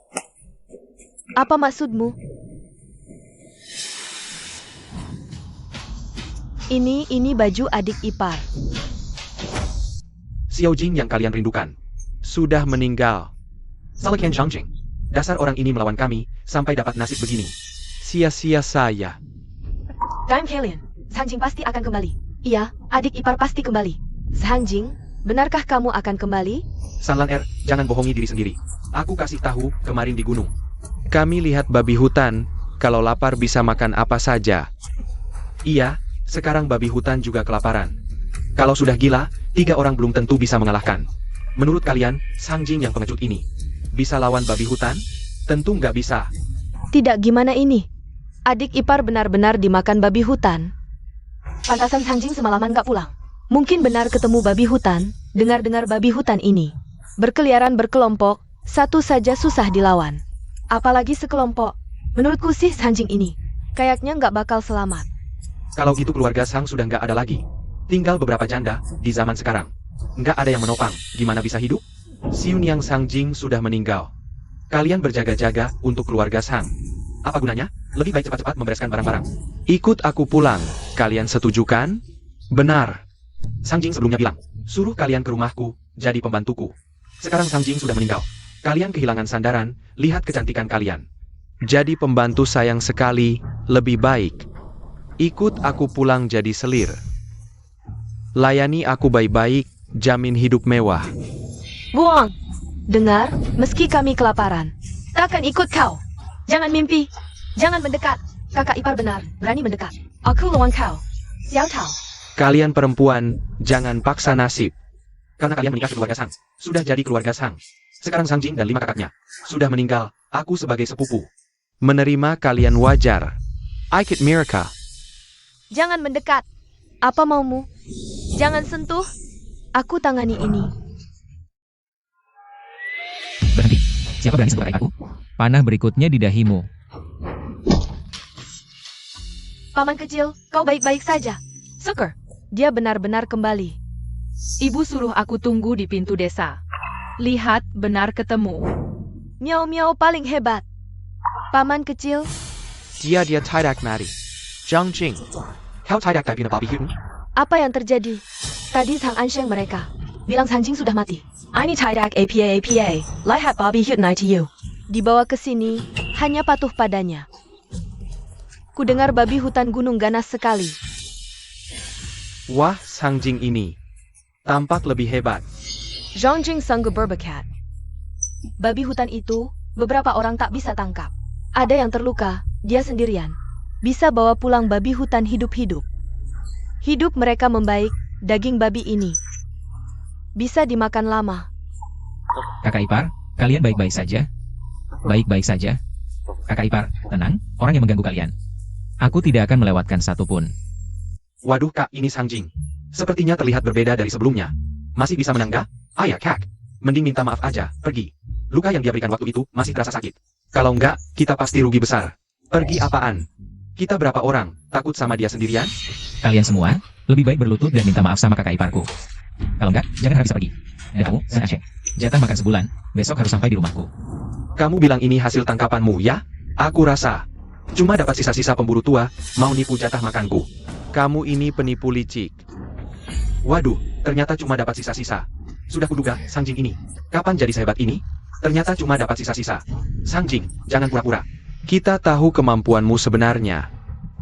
Apa maksudmu? Ini baju adik ipar. Xiao Jing yang kalian rindukan. Sudah meninggal. Salakian Zhang Jing. Dasar orang ini melawan kami, sampai dapat nasib begini. Sia-sia saya. Time kalian. Zhang Jing pasti akan kembali. Iya, adik ipar pasti kembali. Zhang Jing, benarkah kamu akan kembali? Sang Lan Er, jangan bohongi diri sendiri. Aku kasih tahu, kemarin di gunung. Kami lihat babi hutan, kalau lapar bisa makan apa saja. Iya, sekarang babi hutan juga kelaparan. Kalau sudah gila, 3 orang belum tentu bisa mengalahkan. Menurut kalian, Sang Jing yang pengecut ini bisa lawan babi hutan? Tentu nggak bisa. Tidak, gimana ini? Adik ipar benar-benar dimakan babi hutan. Pantasan Sang Jing semalaman nggak pulang. Mungkin benar ketemu babi hutan, dengar-dengar babi hutan ini. Berkeliaran berkelompok, satu saja susah dilawan. Apalagi sekelompok. Menurutku sih Sang Jing ini kayaknya nggak bakal selamat. Kalau gitu keluarga Sang sudah nggak ada lagi. Tinggal beberapa janda di zaman sekarang. Nggak ada yang menopang, gimana bisa hidup? Xiuniang Sang Jing sudah meninggal. Kalian berjaga-jaga untuk keluarga Sang. Apa gunanya? Lebih baik cepat-cepat membereskan barang-barang. Ikut aku pulang. Kalian setuju kan? Benar. Sang Jing sebelumnya bilang, suruh kalian ke rumahku, jadi pembantuku. Sekarang Sang Jing sudah meninggal. Kalian kehilangan sandaran, lihat kecantikan kalian. Jadi pembantu sayang sekali, lebih baik. Ikut aku pulang jadi selir. Layani aku baik-baik, jamin hidup mewah. Buang! Dengar, meski kami kelaparan, takkan ikut kau. Jangan mimpi. Jangan mendekat. Kakak ipar benar, berani mendekat. Aku lawan kau. Xiao Tao. Kalian perempuan, jangan paksa nasib. Karena kalian menikah ke keluarga Sang, sudah jadi keluarga Sang. Sekarang Sang Jing dan 5 kakaknya sudah meninggal, aku sebagai sepupu. Menerima kalian wajar. Aikit Miraka. Jangan mendekat. Apa maumu? Jangan sentuh. Aku tangani ini. Berhenti. Siapa berani sentuh kakak iparku? Panah berikutnya di dahimu. Paman kecil, kau baik-baik saja. Syukur, dia benar-benar kembali. Ibu suruh aku tunggu di pintu desa. Lihat, benar ketemu. Miao-miao paling hebat. Paman kecil, Dia tidak mati. Zhang Jing. Kau tidak tapi Bobby Hutton? apa yang terjadi? Tadi Sang Ansheng mereka bilang Sang Jing sudah mati. Ini tidak apa. Lihat Bobby Hutton ITU. Dibawa ke sini, hanya patuh padanya. Ku dengar babi hutan gunung ganas sekali. Wah, Sang Jing ini tampak lebih hebat. Zhang Jing sanggup berbakat. Babi hutan itu, beberapa orang tak bisa tangkap. Ada yang terluka, dia sendirian. Bisa bawa pulang babi hutan hidup-hidup. Hidup mereka membaik, daging babi ini bisa dimakan lama. Kakak ipar, kalian baik-baik saja? Baik-baik saja. Kakak ipar, tenang, orang yang mengganggu kalian. Aku tidak akan melewatkan satupun. Waduh kak, ini Sang Jing. Sepertinya terlihat berbeda dari sebelumnya. Masih bisa menang gak? Ayah kak, mending minta maaf aja, pergi. Luka yang dia berikan waktu itu masih terasa sakit. Kalau enggak, kita pasti rugi besar. Pergi apaan? Kita berapa orang? Takut sama dia sendirian? Kalian semua, lebih baik berlutut dan minta maaf sama kakak iparku. Kalau enggak, jangan harap bisa pergi. Dan kamu, Sang Aceh, jatah makan sebulan, besok harus sampai di rumahku. Kamu bilang ini hasil tangkapanmu ya? Aku rasa cuma dapat sisa-sisa pemburu tua, mau nipu jatah makanku. Kamu ini penipu licik. Waduh, ternyata cuma dapat sisa-sisa. Sudah kuduga, Sang Jing ini. Kapan jadi sehebat ini? Ternyata cuma dapat sisa-sisa. Sang Jing, jangan pura-pura. Kita tahu kemampuanmu sebenarnya.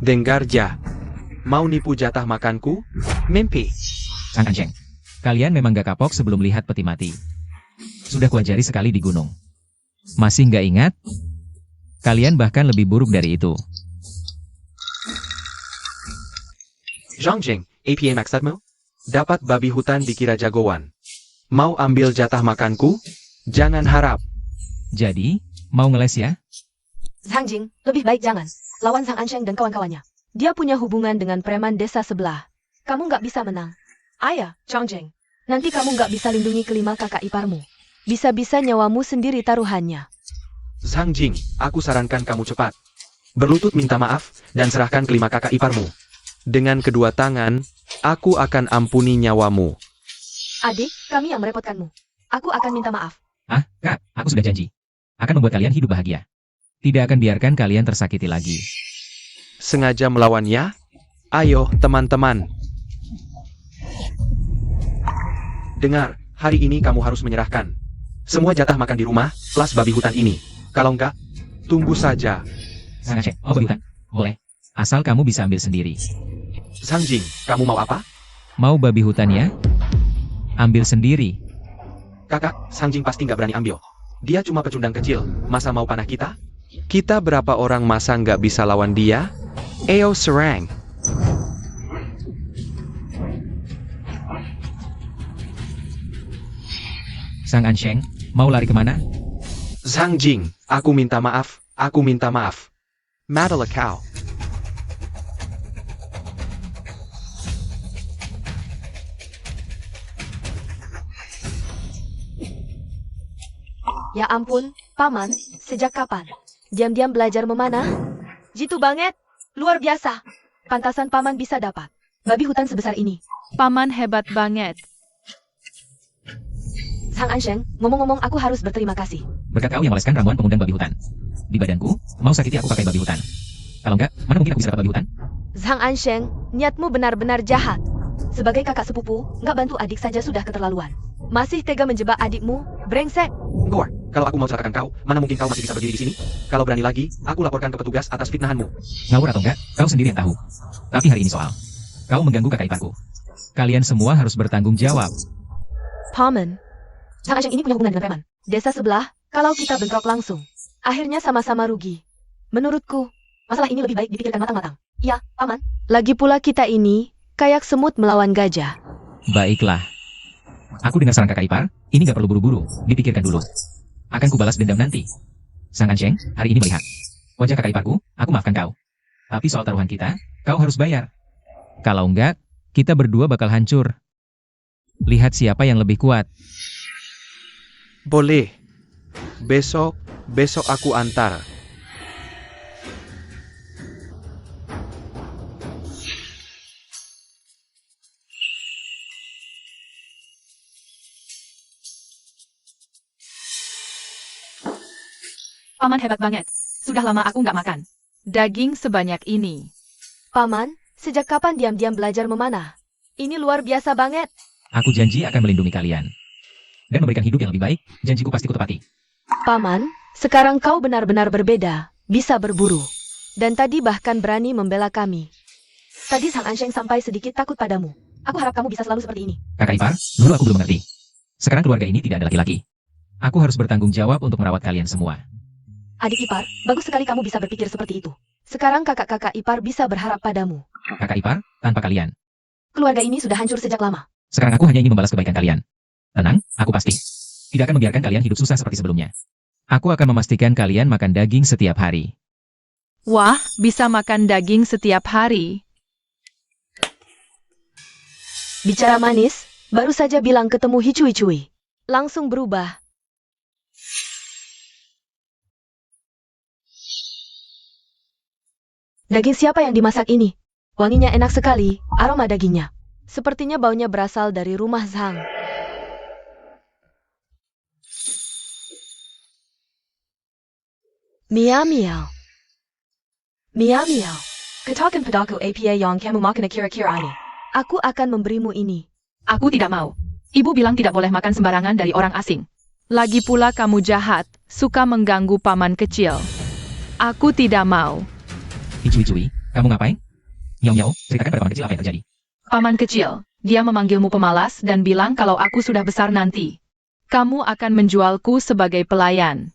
Denggarja. Mau nipu jatah makanku? Mimpi. Sang Anjeng, kalian memang gak kapok sebelum lihat peti mati. Sudah kuajari sekali di gunung. Masih nggak ingat? Kalian bahkan lebih buruk dari itu. Zhang Jing, APA maksudmu? Dapat babi hutan dikira jagoan. Mau ambil jatah makanku? Jangan harap. Jadi, mau ngeles ya? Sang Jing, lebih baik jangan. Lawan Sang Ansheng dan kawan-kawannya. Dia punya hubungan dengan preman desa sebelah. Kamu nggak bisa menang. Ayah, Zhang Jing. Nanti kamu nggak bisa lindungi kelima kakak iparmu. Bisa-bisa nyawamu sendiri taruhannya. Zhang Jing, aku sarankan kamu cepat. Berlutut minta maaf, dan serahkan kelima kakak iparmu. Dengan kedua tangan, aku akan ampuni nyawamu. Adik, kami yang merepotkanmu. Aku akan minta maaf. Ah, Kak, aku sudah janji. Akan membuat kalian hidup bahagia. Tidak akan biarkan kalian tersakiti lagi. Sengaja melawannya? Ayo, teman-teman. Dengar, hari ini kamu harus menyerahkan semua jatah makan di rumah, plus babi hutan ini. Kalau enggak, tunggu saja. Sang Aceh, oh babi hutan? Boleh. Asal kamu bisa ambil sendiri. Sang Jing, kamu mau apa? Mau babi hutan ya? Ambil sendiri. Kakak, Sang Jing pasti nggak berani ambil. Dia cuma pecundang kecil, masa mau panah kita? Kita berapa orang masa nggak bisa lawan dia? Eo serang. Sang Ansheng, mau lari kemana? Zhang Jing, aku minta maaf, aku minta maaf. Madala kau. Ya ampun, Paman, sejak kapan? Diam-diam belajar memanah? Jitu banget, luar biasa. Pantasan Paman bisa dapat babi hutan sebesar ini. Paman hebat banget. Zhang Ansheng, ngomong-ngomong aku harus berterima kasih. Berkat kau yang oleskan ramuan pengundang babi hutan. Di badanku, mau sakiti aku pakai babi hutan. Kalau enggak, mana mungkin aku bisa dapat babi hutan? Zhang Ansheng, niatmu benar-benar jahat. Sebagai kakak sepupu, nggak bantu adik saja sudah keterlaluan. Masih tega menjebak adikmu, brengsek. Gore, kalau aku mau celakakan kau, mana mungkin kau masih bisa berdiri di sini? Kalau berani lagi, aku laporkan ke petugas atas fitnahanmu. Ngawur atau enggak, kau sendiri yang tahu. Tapi hari ini soal. Kau mengganggu kakak iparku. Kalian semua harus bertanggung jawab. Paman, Zhang Ansheng ini punya hubungan dengan preman. desa sebelah, kalau kita bentrok langsung, akhirnya sama-sama rugi. Menurutku, Masalah ini lebih baik dipikirkan matang-matang. Iya, Paman. lagi pula kita ini, kayak semut melawan gajah. Baiklah. Aku dengar saran kakak ipar, ini gak perlu buru-buru, dipikirkan dulu. Akan kubalas dendam nanti. Sang Ansheng, hari ini melihat wajah kakak iparku, aku maafkan kau. Tapi soal taruhan kita, kau harus bayar. Kalau enggak, kita berdua bakal hancur. Lihat siapa yang lebih kuat. Boleh. Besok aku antar. Paman hebat banget. Sudah lama aku nggak makan. Daging sebanyak ini. Paman, sejak kapan diam-diam belajar memanah? Ini luar biasa banget. Aku janji akan melindungi kalian. Dan memberikan hidup yang lebih baik, janjiku pasti kutepati. Paman, sekarang kau benar-benar berbeda, bisa berburu. Dan tadi bahkan berani membela kami. Tadi Zhang Ansheng sampai sedikit takut padamu. Aku harap kamu bisa selalu seperti ini. Kakak ipar, dulu aku belum mengerti. Sekarang keluarga ini tidak ada laki-laki. Aku harus bertanggung jawab untuk merawat kalian semua. Adik ipar, bagus sekali kamu bisa berpikir seperti itu. Sekarang kakak-kakak ipar bisa berharap padamu. Kakak ipar, tanpa kalian. Keluarga ini sudah hancur sejak lama. Sekarang aku hanya ingin membalas kebaikan kalian. Tenang, aku pasti. Tidak akan membiarkan kalian hidup susah seperti sebelumnya. Aku akan memastikan kalian makan daging setiap hari. Wah, bisa makan daging setiap hari. Bicara manis, baru saja bilang ketemu Hicui-cui. Langsung berubah. Daging siapa yang dimasak ini? Wanginya enak sekali, aroma dagingnya. Sepertinya baunya berasal dari rumah Zhang. Miau-miau. Miau-miau. Katakan padaku apa yang kamu makan kira-kira ini. Aku akan memberimu ini. Aku tidak mau. Ibu bilang tidak boleh makan sembarangan dari orang asing. Lagi pula kamu jahat, suka mengganggu paman kecil. Aku tidak mau. Hicui-cui, kamu ngapain? Nyau-nyau, ceritakan pada paman kecil apa yang terjadi. Paman kecil, dia memanggilmu pemalas dan bilang kalau aku sudah besar nanti. Kamu akan menjualku sebagai pelayan.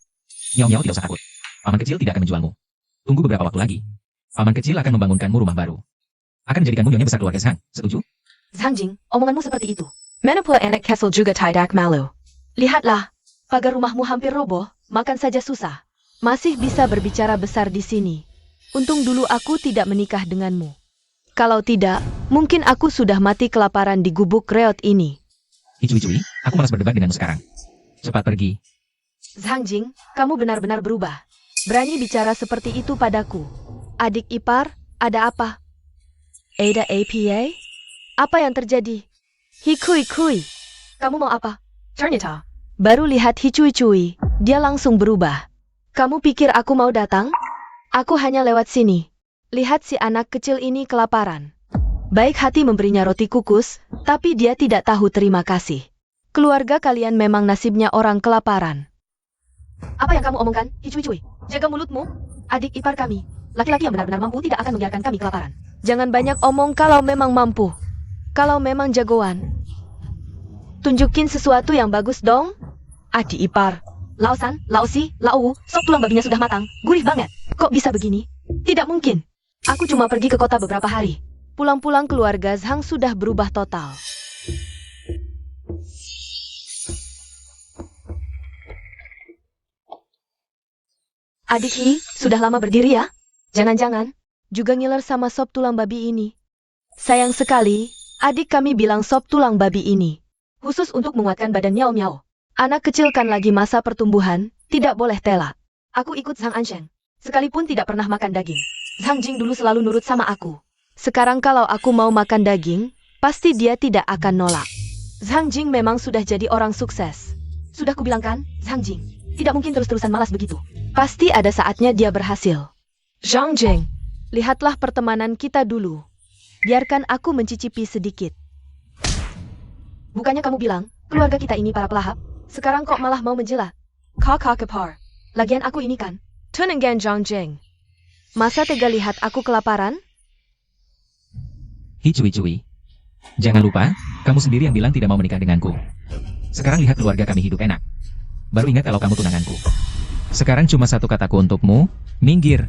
Nyau-nyau tidak usah takut. Paman kecil tidak akan menjualmu. Tunggu beberapa waktu lagi. Paman kecil akan membangunkanmu rumah baru. Akan menjadikanmu nyonya besar keluarga Zhang. Setuju? Zhang Jing, omonganmu seperti itu. Mana pula anak Castle juga tidak malu. Lihatlah, pagar rumahmu hampir roboh, makan saja susah. Masih bisa berbicara besar di sini. Untung dulu aku tidak menikah denganmu. Kalau tidak, mungkin aku sudah mati kelaparan di gubuk reot ini. Hicui-cui, aku malas berdebat denganmu sekarang. Cepat pergi. Zhang Jing, kamu benar-benar berubah. Berani bicara seperti itu padaku. Adik ipar, ada apa? Ada APA? Apa yang terjadi? Hicui-cui. Kamu mau apa? Ternyata. Baru lihat Hicui-cui, dia langsung berubah. Kamu pikir aku mau datang? Aku hanya lewat sini. Lihat si anak kecil ini kelaparan. Baik hati memberinya roti kukus, tapi dia tidak tahu terima kasih. Keluarga kalian memang nasibnya orang kelaparan. Apa yang kamu omongkan, Hicui-cui? Jaga mulutmu. Adik ipar kami, laki-laki yang benar-benar mampu tidak akan membiarkan kami kelaparan. Jangan banyak omong kalau memang mampu. Kalau memang jagoan. Tunjukin sesuatu yang bagus dong. Adik ipar. Laosan, Laosi, Lau, sop tulang babinya sudah matang. Gurih banget. Kok bisa begini? Tidak mungkin. Aku cuma pergi ke kota beberapa hari. Pulang-pulang keluarga Zhang sudah berubah total. Adik Hi, sudah lama berdiri ya? Jangan-jangan. Juga ngiler sama sop tulang babi ini. Sayang sekali, adik kami bilang sop tulang babi ini. Khusus untuk menguatkan badan Miao-Miao. Anak kecil kan lagi masa pertumbuhan, tidak boleh telat. Aku ikut Zhang Ansheng. Sekalipun tidak pernah makan daging. Zhang Jing dulu selalu nurut sama aku. Sekarang kalau aku mau makan daging, pasti dia tidak akan nolak. Zhang Jing memang sudah jadi orang sukses. Sudah kubilang kan, Zhang Jing. Tidak mungkin terus-terusan malas begitu. Pasti ada saatnya dia berhasil. Zhang Jing, lihatlah pertemanan kita dulu. Biarkan aku mencicipi sedikit. Bukannya kamu bilang, keluarga kita ini para pelahap? Sekarang kok malah mau menjilat? Kakak kepar. Lagian aku ini kan. Tunengan Zhang Jing. Masa tega lihat aku kelaparan? Hicui-cui. Jangan lupa, kamu sendiri yang bilang tidak mau menikah denganku. Sekarang lihat keluarga kami hidup enak. Baru ingat kalau kamu tunanganku. Sekarang cuma satu kataku untukmu, minggir.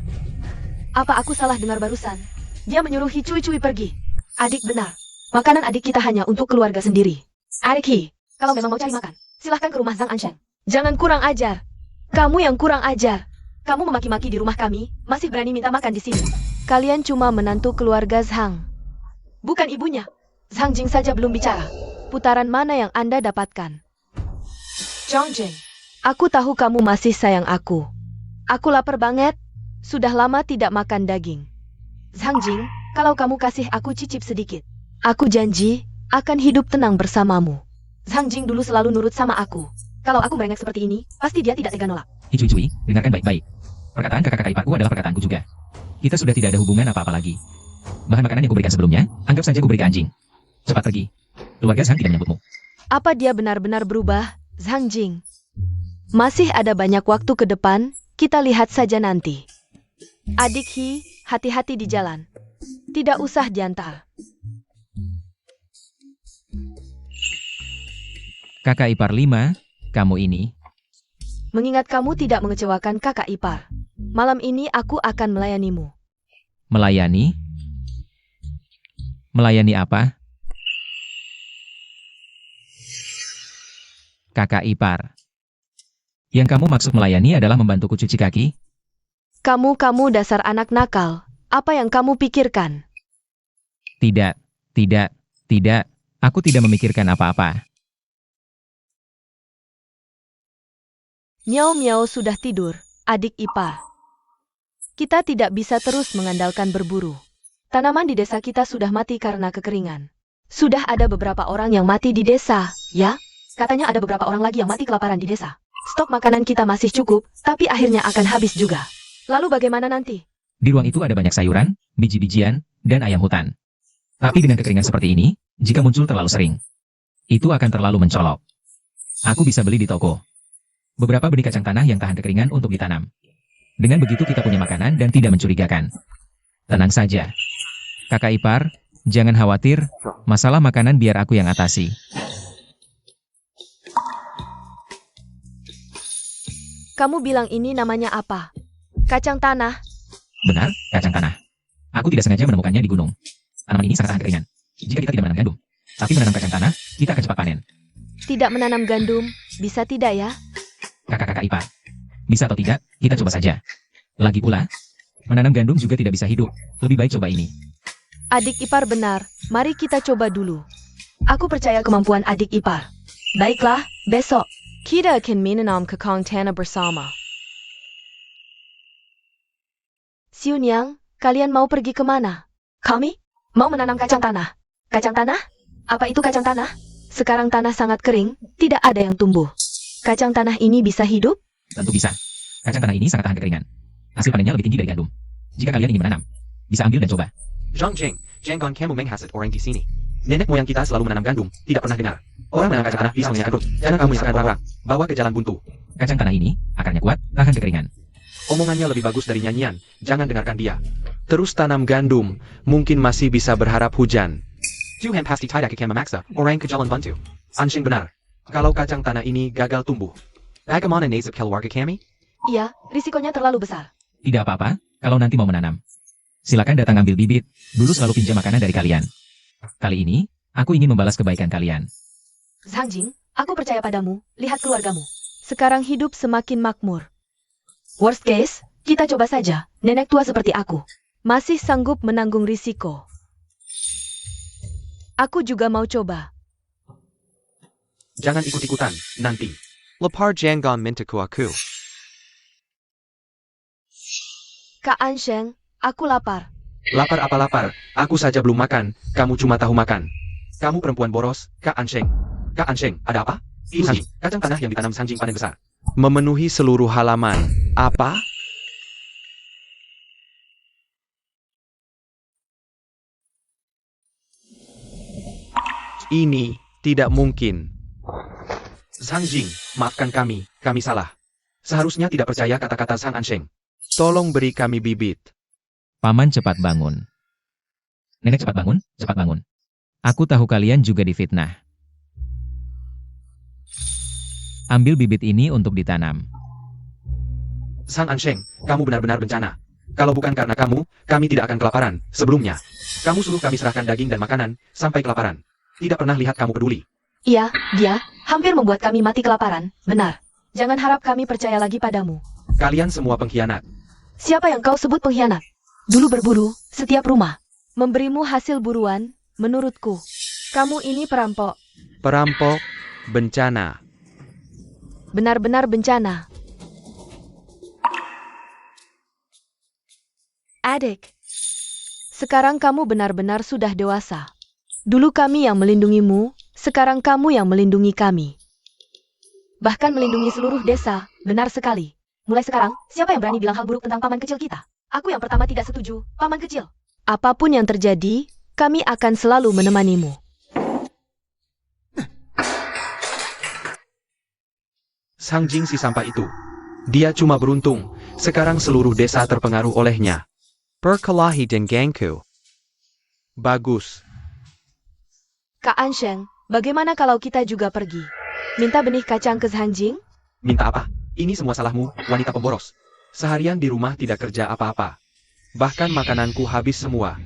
Apa aku salah dengar barusan? Dia menyuruh Hicui-cui pergi. Adik benar. Makanan adik kita hanya untuk keluarga sendiri. Adik Hi, kalau memang mau cari makan, silahkan ke rumah Zhang Ansheng. Jangan kurang ajar. Kamu yang kurang ajar. Kamu memaki-maki di rumah kami, masih berani minta makan di sini. Kalian cuma menantu keluarga Zhang. Bukan ibunya. Zhang Jing saja belum bicara. Putaran mana yang Anda dapatkan? Zhang Jing. Aku tahu kamu masih sayang aku. Aku lapar banget. Sudah lama tidak makan daging. Zhang Jing, kalau kamu kasih aku cicip sedikit. Aku janji akan hidup tenang bersamamu. Zhang Jing dulu selalu nurut sama aku. Kalau aku merengek seperti ini, pasti dia tidak tega nolak. Hicui-cui, dengarkan baik-baik. Perkataan kakak-kakak iparku adalah perkataanku juga. Kita sudah tidak ada hubungan apa-apa lagi. Bahan makanan yang kuberikan sebelumnya, anggap saja kuberi ke anjing. Cepat pergi. Keluarga Zhang tidak menyebutmu. Apa dia benar-benar berubah, Zhang Jing? Masih ada banyak waktu ke depan, kita lihat saja nanti. Adik Hi, hati-hati di jalan. Tidak usah diantar. Kakak ipar 5, kamu ini. Mengingat kamu tidak mengecewakan kakak ipar, malam ini aku akan melayanimu. Melayani? Melayani apa? Kakak ipar. Yang kamu maksud melayani adalah membantuku cuci kaki? Kamu dasar anak nakal. Apa yang kamu pikirkan? Tidak. Aku tidak memikirkan apa-apa. Miao sudah tidur, adik ipar. Kita tidak bisa terus mengandalkan berburu. Tanaman di desa kita sudah mati karena kekeringan. Sudah ada beberapa orang yang mati di desa, ya? Katanya ada beberapa orang lagi yang mati kelaparan di desa. Stok makanan kita masih cukup, tapi akhirnya akan habis juga. Lalu bagaimana nanti? Di ruang itu ada banyak sayuran, biji-bijian, dan ayam hutan. Tapi dengan kekeringan seperti ini, jika muncul terlalu sering, itu akan terlalu mencolok. Aku bisa beli di toko. Beberapa benih kacang tanah yang tahan kekeringan untuk ditanam. Dengan begitu kita punya makanan dan tidak mencurigakan. Tenang saja. Kakak ipar, jangan khawatir, masalah makanan biar aku yang atasi. Kamu bilang ini namanya apa? Kacang tanah? Benar, kacang tanah. Aku tidak sengaja menemukannya di gunung. Tanaman ini sangat tahan kekeringan. Jika kita tidak menanam gandum, tapi menanam kacang tanah, kita akan cepat panen. Tidak menanam gandum, bisa tidak ya? Kakak-kakak ipar. Bisa atau tidak, kita coba saja. Lagi pula, menanam gandum juga tidak bisa hidup. Lebih baik coba ini. Adik ipar benar, mari kita coba dulu. Aku percaya kemampuan adik ipar. Baiklah, besok. Kita akan menanam kacang tanah bersama. Siunyang, kalian mau pergi kemana? Kami mau menanam kacang tanah. Kacang tanah? Apa itu kacang tanah? Sekarang tanah sangat kering, tidak ada yang tumbuh. Kacang tanah ini bisa hidup? Tentu bisa. Kacang tanah ini sangat tahan kekeringan. Hasil panennya lebih tinggi dari gandum. Jika kalian ingin menanam, bisa ambil dan coba. Zhang Jing, jangan kamu menghasut orang di sini. Nenek moyang kita selalu menanam gandum, tidak pernah dengar. Orang menanam kacang tanah bisa mengenyangkan perut. Jangan kamu yang akan orang, bawa ke jalan buntu. Kacang tanah ini, akarnya kuat, tahan kekeringan. Omongannya lebih bagus dari nyanyian, jangan dengarkan dia. Terus tanam gandum, mungkin masih bisa berharap hujan. Tuhan pasti tidak akan memaksa orang ke jalan buntu. Anshing benar. Kalau kacang tanah ini gagal tumbuh, bagaimana nasib keluarga kami? Iya, risikonya terlalu besar. Tidak apa-apa, kalau nanti mau menanam. Silakan datang ambil bibit, dulu selalu pinjam makanan dari kalian. Kali ini, aku ingin membalas kebaikan kalian. Zhang Jing, aku percaya padamu, lihat keluargamu. Sekarang hidup semakin makmur. Worst case, kita coba saja, nenek tua seperti aku. Masih sanggup menanggung risiko. Aku juga mau coba. Jangan ikut-ikutan, nanti. Lapar jangan minta ku aku. Kak Ansheng, aku lapar. Lapar apa lapar? Aku saja belum makan, kamu cuma tahu makan. Kamu perempuan boros, Kak Ansheng. Kak Ansheng, ada apa? Sanjing, kacang tanah yang ditanam Sanjing panen besar. Memenuhi seluruh halaman. Apa? Ini tidak mungkin. Sanjing, maafkan kami salah. Seharusnya tidak percaya kata-kata Sang Ansheng. Tolong beri kami bibit. Paman cepat bangun. Nenek cepat bangun, cepat bangun. Aku tahu kalian juga difitnah. Ambil bibit ini untuk ditanam. Sang Ansheng, kamu benar-benar bencana. Kalau bukan karena kamu, kami tidak akan kelaparan. Sebelumnya, kamu suruh kami serahkan daging dan makanan, sampai kelaparan. Tidak pernah lihat kamu peduli. Iya, dia hampir membuat kami mati kelaparan. Benar. Jangan harap kami percaya lagi padamu. Kalian semua pengkhianat. Siapa yang kau sebut pengkhianat? Dulu berburu, setiap rumah. Memberimu hasil buruan, menurutku. Kamu ini perampok. Perampok, bencana. Benar-benar bencana. Adik, sekarang kamu benar-benar sudah dewasa. Dulu kami yang melindungimu, sekarang kamu yang melindungi kami. Bahkan melindungi seluruh desa, benar sekali. Mulai sekarang, siapa yang berani bilang hal buruk tentang paman kecil kita? Aku yang pertama tidak setuju, paman kecil. Apapun yang terjadi, kami akan selalu menemanimu. Sanjing si sampah itu. Dia cuma beruntung. Sekarang seluruh desa terpengaruh olehnya. Berkelahi denganku. Bagus. Kak Ansheng, bagaimana kalau kita juga pergi? Minta benih kacang ke Sanjing? Minta apa? Ini semua salahmu, wanita pemboros. Seharian di rumah tidak kerja apa-apa. Bahkan makananku habis semua.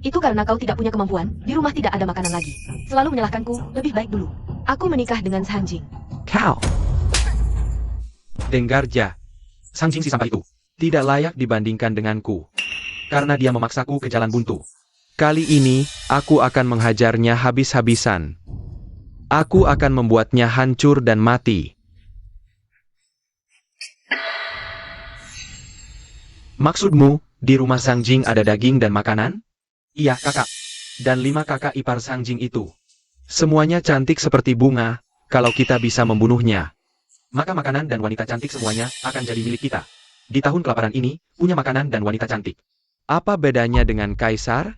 Itu karena kau tidak punya kemampuan, di rumah tidak ada makanan lagi. Selalu menyalahkanku, lebih baik dulu. Aku menikah dengan Sanjing. Kau. Dengarja. Sanjing si sampah itu tidak layak dibandingkan denganku. Karena dia memaksaku ke jalan buntu. Kali ini, aku akan menghajarnya habis-habisan. Aku akan membuatnya hancur dan mati. Maksudmu, di rumah Sanjing ada daging dan makanan? Iya, kakak. Dan 5 kakak ipar Sanjing itu. Semuanya cantik seperti bunga, kalau kita bisa membunuhnya. Maka makanan dan wanita cantik semuanya akan jadi milik kita. Di tahun kelaparan ini, punya makanan dan wanita cantik. Apa bedanya dengan kaisar?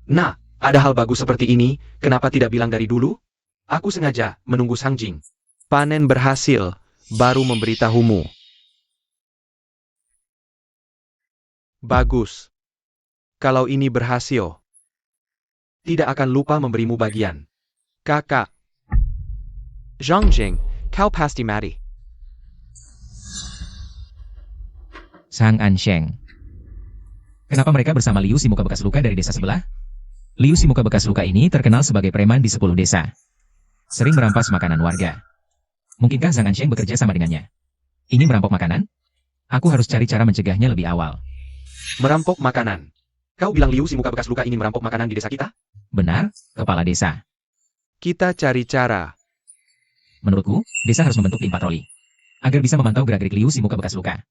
Nah, ada hal bagus seperti ini, kenapa tidak bilang dari dulu? Aku sengaja menunggu Sanjing. Panen berhasil, baru memberitahumu. Bagus. Kalau ini berhasil, Tidak akan lupa memberimu bagian. kakak. Zhongjing, kau pasti mati. Sang Ansheng. Kenapa mereka bersama Liu si muka bekas luka dari desa sebelah? Liu si muka bekas luka ini terkenal sebagai preman di 10 desa. Sering merampas makanan warga. Mungkinkah Sang Ansheng bekerja sama dengannya? Ingin merampok makanan? Aku harus cari cara mencegahnya lebih awal. Merampok makanan. Kau bilang Liu si muka bekas luka ingin merampok makanan di desa kita? Benar, kepala desa. Kita cari cara. Menurutku, desa harus membentuk tim patroli. Agar bisa memantau gerak-gerik Liu si muka bekas luka.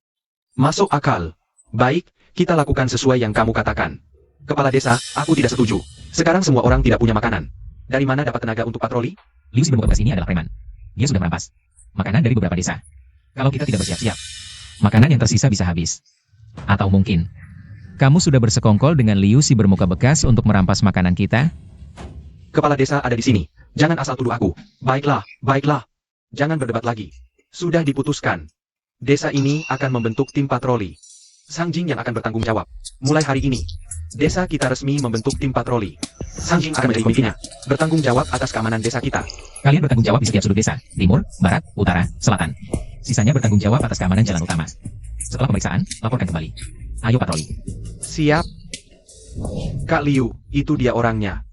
Masuk akal. Baik, kita lakukan sesuai yang kamu katakan. Kepala desa, aku tidak setuju. Sekarang semua orang tidak punya makanan. Dari mana dapat tenaga untuk patroli? Liu si bermuka bekas ini adalah preman. Dia sudah merampas makanan dari beberapa desa. Kalau kita tidak bersiap-siap, makanan yang tersisa bisa habis. Atau mungkin, kamu sudah bersekongkol dengan Liu si bermuka bekas untuk merampas makanan kita? Kepala desa ada di sini. Jangan asal tuduh aku. Baiklah, baiklah. Jangan berdebat lagi. Sudah diputuskan. Desa ini akan membentuk tim patroli. Sanjing yang akan bertanggung jawab. Mulai hari ini, desa kita resmi membentuk tim patroli. Sanjing akan menjadi pemimpinnya. Bertanggung jawab atas keamanan desa kita. Kalian bertanggung jawab di setiap sudut desa, timur, barat, utara, selatan. Sisanya bertanggung jawab atas keamanan jalan utama. Setelah pemeriksaan, laporkan kembali. Ayo patroli. Siap. Kak Liu, itu dia orangnya.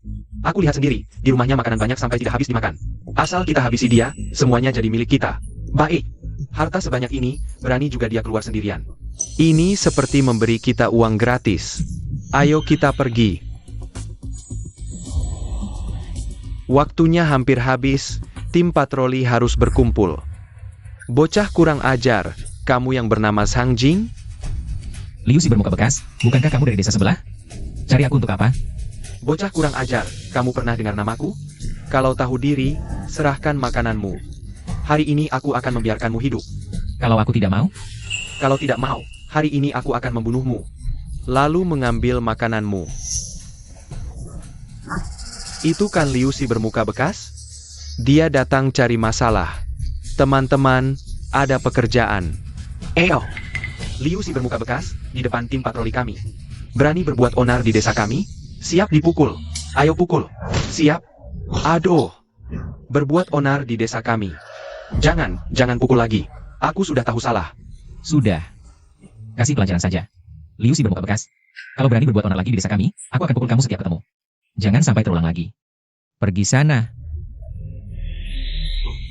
Aku lihat sendiri, di rumahnya makanan banyak sampai tidak habis dimakan. Asal kita habisi dia, semuanya jadi milik kita. Baik. Harta sebanyak ini, berani juga dia keluar sendirian. Ini seperti memberi kita uang gratis. Ayo kita pergi. Waktunya hampir habis, tim patroli harus berkumpul. Bocah kurang ajar, kamu yang bernama Sanjing? Liu si bermuka bekas, bukankah kamu dari desa sebelah? Cari aku untuk apa? Bocah kurang ajar, kamu pernah dengar namaku? Kalau tahu diri, serahkan makananmu. Hari ini aku akan membiarkanmu hidup. Kalau aku tidak mau, Kalau tidak mau, hari ini aku akan membunuhmu. Lalu mengambil makananmu. Itu kan Liu si bermuka bekas? Dia datang cari masalah. Teman-teman, ada pekerjaan. Eyo! Liu si bermuka bekas, di depan tim patroli kami. Berani berbuat onar di desa kami? Siap dipukul. Ayo pukul. Siap. Aduh. Berbuat onar di desa kami. Jangan pukul lagi. Aku sudah tahu salah. sudah. Kasih pelajaran saja. Liu si bermuka bekas. Kalau berani berbuat onar lagi di desa kami, aku akan pukul kamu setiap ketemu. Jangan sampai terulang lagi. Pergi sana.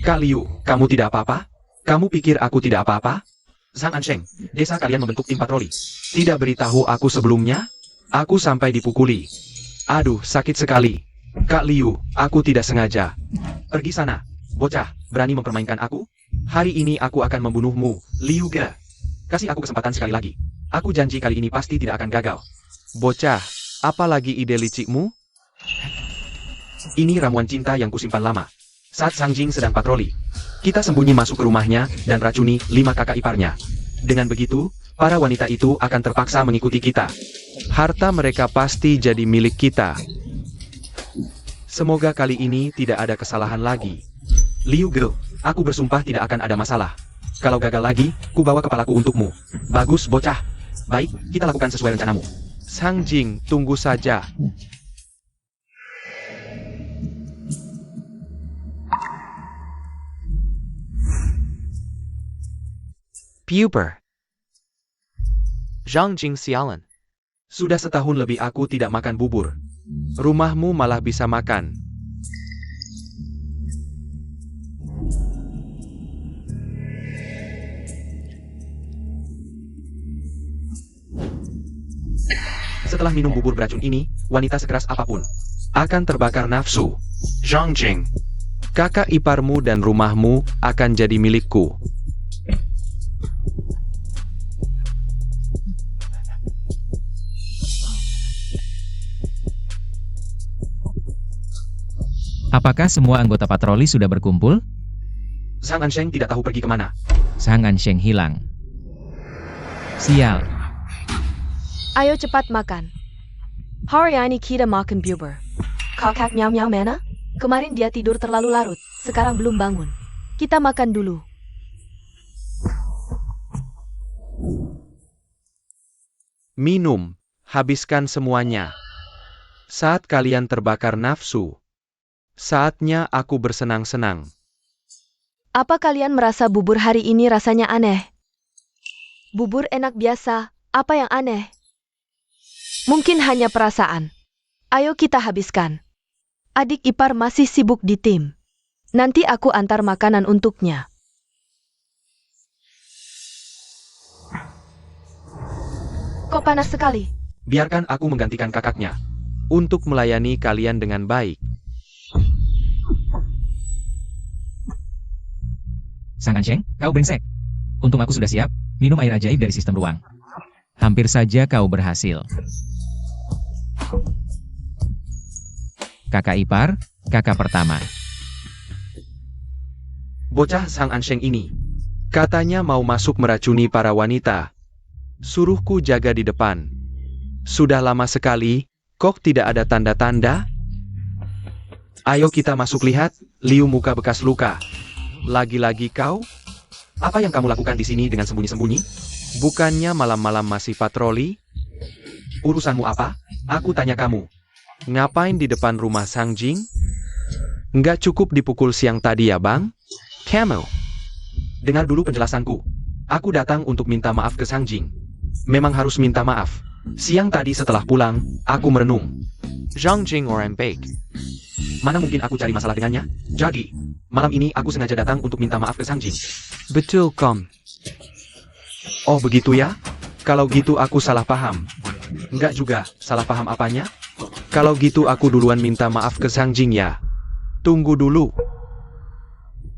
Kak Liu, kamu tidak apa-apa? Kamu pikir aku tidak apa-apa? Zhang Ansheng, desa kalian membentuk tim patroli. Tidak beritahu aku sebelumnya? Aku sampai dipukuli. Aduh, sakit sekali. Kak Liu, aku tidak sengaja. Pergi sana. Bocah, berani mempermainkan aku? Hari ini aku akan membunuhmu, Liu Ge. Kasih aku kesempatan sekali lagi. Aku janji kali ini pasti tidak akan gagal. Bocah, apa lagi ide licikmu? Ini ramuan cinta yang kusimpan lama. Saat Sang Jing sedang patroli, kita sembunyi masuk ke rumahnya dan racuni 5 kakak iparnya. Dengan begitu, para wanita itu akan terpaksa mengikuti kita. Harta mereka pasti jadi milik kita. Semoga kali ini tidak ada kesalahan lagi. Liu Ge, aku bersumpah tidak akan ada masalah. Kalau gagal lagi, ku bawa kepalaku untukmu. Bagus, bocah. Baik, kita lakukan sesuai rencanamu. Sang Jing, tunggu saja. Puber. Zhang Jing sialan. Sudah setahun lebih aku tidak makan bubur. Rumahmu malah bisa makan. Setelah minum bubur beracun ini, wanita sekeras apapun akan terbakar nafsu. Zhang Jing, kakak iparmu dan rumahmu akan jadi milikku. Apakah semua anggota patroli sudah berkumpul? Zhang Ansheng tidak tahu pergi kemana. Zhang Ansheng hilang. Sial. Ayo cepat makan. Hari ini kita makan bubur. Kakak Miao Miao mana? Kemarin dia tidur terlalu larut, sekarang belum bangun. Kita makan dulu. Minum, habiskan semuanya. Saat kalian terbakar nafsu, saatnya aku bersenang-senang. Apa kalian merasa bubur hari ini rasanya aneh? Bubur enak biasa, apa yang aneh? Mungkin hanya perasaan. Ayo kita habiskan. Adik ipar masih sibuk di tim. Nanti aku antar makanan untuknya. Kok panas sekali? Biarkan aku menggantikan kakaknya untuk melayani kalian dengan baik. Sang Ansheng, kau brengsek. Untung aku sudah siap, minum air ajaib dari sistem ruang. Hampir saja kau berhasil. Kakak ipar, kakak pertama. Bocah Sang Ansheng ini katanya mau masuk meracuni para wanita. Suruhku jaga di depan. Sudah lama sekali, kok tidak ada tanda-tanda? Ayo kita masuk lihat, Liu muka bekas luka. Lagi-lagi kau? Apa yang kamu lakukan di sini dengan sembunyi-sembunyi? Bukannya malam-malam masih patroli? Urusanmu apa? Aku tanya kamu. Ngapain di depan rumah Sang Jing? Nggak cukup dipukul siang tadi ya bang? Camel. Dengar dulu penjelasanku. Aku datang untuk minta maaf ke Sang Jing. Memang harus minta maaf. Siang tadi setelah pulang, aku merenung. Zhang Jing orang baik. Mana mungkin aku cari masalah dengannya? Jadi, malam ini aku sengaja datang untuk minta maaf ke Sang Jing. Betul, Kom. Oh begitu ya? Kalau gitu aku salah paham. Enggak juga, salah paham apanya? Kalau gitu aku duluan minta maaf ke Sang Jing ya. Tunggu dulu.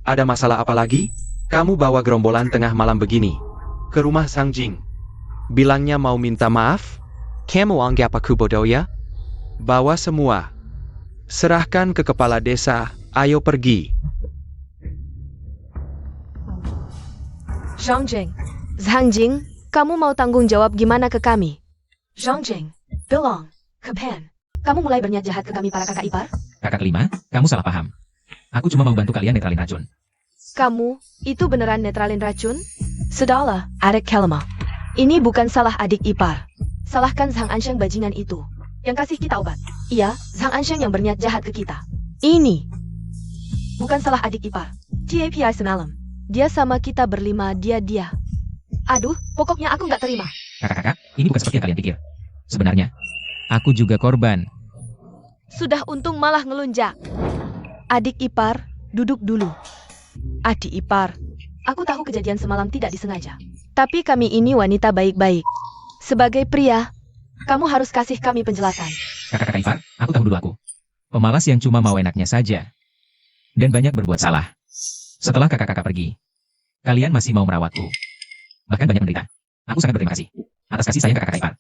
Ada masalah apa lagi? Kamu bawa gerombolan tengah malam begini ke rumah Sang Jing. Bilangnya mau minta maaf? Kamu anggap aku bodoh ya? Bawa semua. Serahkan ke kepala desa, ayo pergi. Zhang Jing, Zhang Jing, kamu mau tanggung jawab gimana ke kami? Zhang Jing, Belong, Kepen. Kamu mulai berniat jahat ke kami para kakak ipar? Kakak kelima, kamu salah paham. Aku cuma mau bantu kalian netralin racun. Kamu, itu beneran netralin racun? Sudahlah, adik Kelma. Ini bukan salah adik ipar. Salahkan Zhang Ansheng bajingan itu. Yang kasih kita obat. Iya, Zhang Ansheng yang berniat jahat ke kita. Ini, Bukan salah adik ipar. TAPI semalam. dia sama kita berlima, dia. Aduh, pokoknya aku nggak terima. Kakak-kakak, ini bukan seperti yang kalian pikir. Sebenarnya, aku juga korban. Sudah untung malah ngelunjak. Adik ipar, duduk dulu. Adik ipar, Aku tahu kejadian semalam tidak disengaja. tapi kami ini wanita baik-baik. Sebagai pria, Kamu harus kasih kami penjelasan. Kakak-kakak Ipar, aku tahu dulu aku. Pemalas yang cuma mau enaknya saja. Dan banyak berbuat salah. Setelah kakak-kakak pergi, kalian masih mau merawatku. Bahkan banyak menderita. Aku sangat berterima kasih. Atas kasih sayang kakak-kakak Ipar.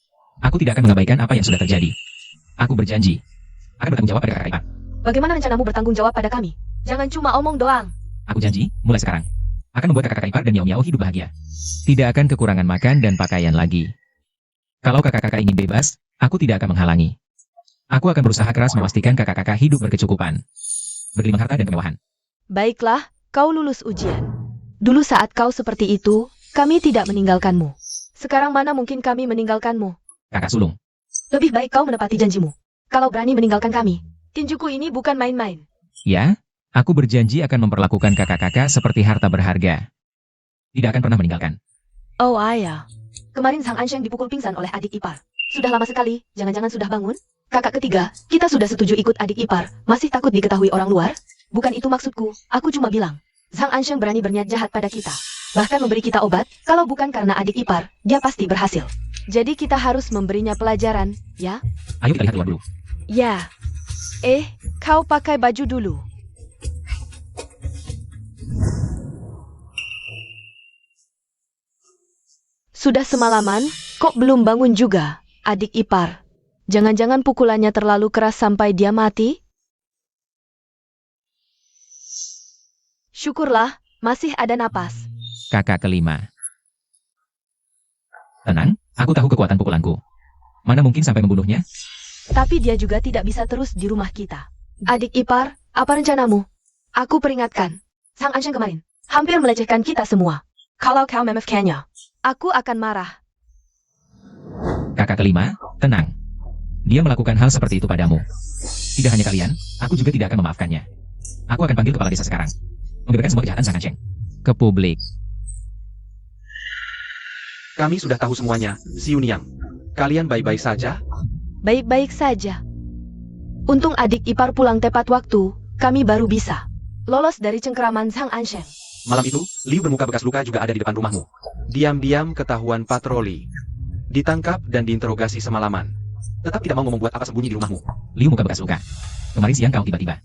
Aku tidak akan mengabaikan apa yang sudah terjadi. Aku berjanji akan bertanggung jawab pada kakak Ipar. Bagaimana rencanamu bertanggung jawab pada kami? Jangan cuma omong doang. Aku janji, mulai sekarang, akan membuat kakak-kakak Ipar dan Miao-Miao hidup bahagia. Tidak akan kekurangan makan dan pakaian lagi. Kalau kakak-kakak ingin bebas, aku tidak akan menghalangi. Aku akan berusaha keras memastikan kakak-kakak hidup berkecukupan. Berlimpah harta dan kemewahan. baiklah, kau lulus ujian. Dulu saat kau seperti itu, kami tidak meninggalkanmu. Sekarang mana mungkin kami meninggalkanmu? Kakak sulung, Lebih baik kau menepati janjimu. Kalau berani meninggalkan kami. Tinjuku ini bukan main-main. ya, aku berjanji akan memperlakukan kakak-kakak seperti harta berharga. Tidak akan pernah meninggalkan. Oh ayah, Kemarin Zhang Ansheng dipukul pingsan oleh adik ipar. Sudah lama sekali, jangan-jangan sudah bangun? Kakak ketiga, kita sudah setuju ikut adik ipar. Masih takut diketahui orang luar? Bukan itu maksudku, aku cuma bilang. Zhang Ansheng berani berniat jahat pada kita. Bahkan memberi kita obat, kalau bukan karena adik ipar, dia pasti berhasil. jadi kita harus memberinya pelajaran, ya? Ayo kita lihat luar dulu. Ya. Kau pakai baju dulu. Sudah semalaman, kok belum bangun juga, adik ipar? Jangan-jangan pukulannya terlalu keras sampai dia mati? Syukurlah, masih ada napas. Kakak kelima. Tenang, aku tahu kekuatan pukulanku. Mana mungkin sampai membunuhnya? Tapi dia juga tidak bisa terus di rumah kita. Adik ipar, apa rencanamu? Aku peringatkan. Zhang Ansheng kemarin, hampir melecehkan kita semua. Kalau kau memefkannya, Aku akan marah. Kakak kelima, tenang. Dia melakukan hal seperti itu padamu. Tidak hanya kalian, aku juga tidak akan memaafkannya. Aku akan panggil kepala desa sekarang. Membeberkan semua kejahatan Zhang Ansheng ke publik. Kami sudah tahu semuanya, Xiu Niang. Kalian baik-baik saja? Baik-baik saja. Untung adik ipar pulang tepat waktu, kami baru bisa lolos dari cengkeraman Zhang Ansheng. Malam itu, Liu bermuka bekas luka juga ada di depan rumahmu. Diam-diam ketahuan patroli. Ditangkap dan diinterogasi semalaman. Tetap tidak mau membuat apa sembunyi di rumahmu. Liu muka bekas luka. Kemarin siang kau tiba-tiba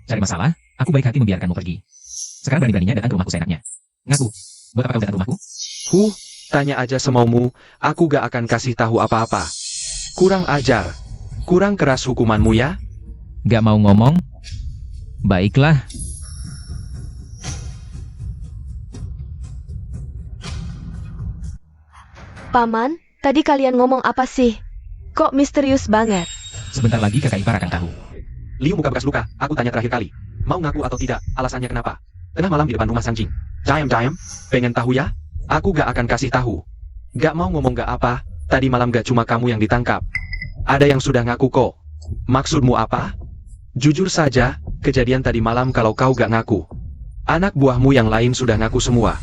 cari masalah, aku baik hati membiarkanmu pergi. Sekarang berani-beraninya datang ke rumahku seenaknya. Ngaku, buat apa kau datang ke rumahku? Tanya aja semaumu, aku gak akan kasih tahu apa-apa. Kurang ajar. Kurang keras hukumanmu ya? Gak mau ngomong? Baiklah. Paman, tadi kalian ngomong apa sih? Kok misterius banget? Sebentar lagi kakak ipar akan tahu. Liu muka bekas luka, aku tanya terakhir kali. Mau ngaku atau tidak, alasannya kenapa? Tengah malam di depan rumah Sang Jing. Diam, pengen tahu ya? Aku gak akan kasih tahu. Gak mau ngomong gak apa, tadi malam gak cuma kamu yang ditangkap. Ada yang sudah ngaku kok. Maksudmu apa? Jujur saja, kejadian tadi malam kalau kau gak ngaku. Anak buahmu yang lain sudah ngaku semua.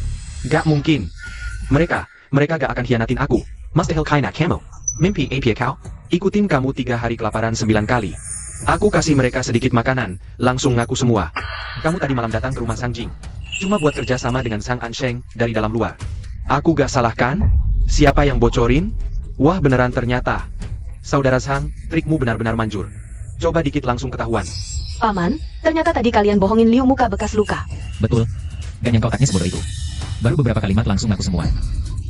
Gak mungkin. Mereka gak akan hianatin aku. Mustahil kainak kamu. Mimpi apa kau? Ikutin kamu 3 hari kelaparan 9 kali. Aku kasih mereka sedikit makanan, langsung ngaku semua. Kamu tadi malam datang ke rumah Sang Jing. Cuma buat kerja sama dengan Zhang Ansheng dari dalam luar. Aku gak salah kan? Siapa yang bocorin? Wah beneran ternyata. Saudara Zhang, trikmu benar-benar manjur. Coba dikit langsung ketahuan. Paman, ternyata tadi kalian bohongin Liu muka bekas luka. Betul. Gak nyangka otaknya sebodoh itu. Baru beberapa kalimat langsung ngaku semua.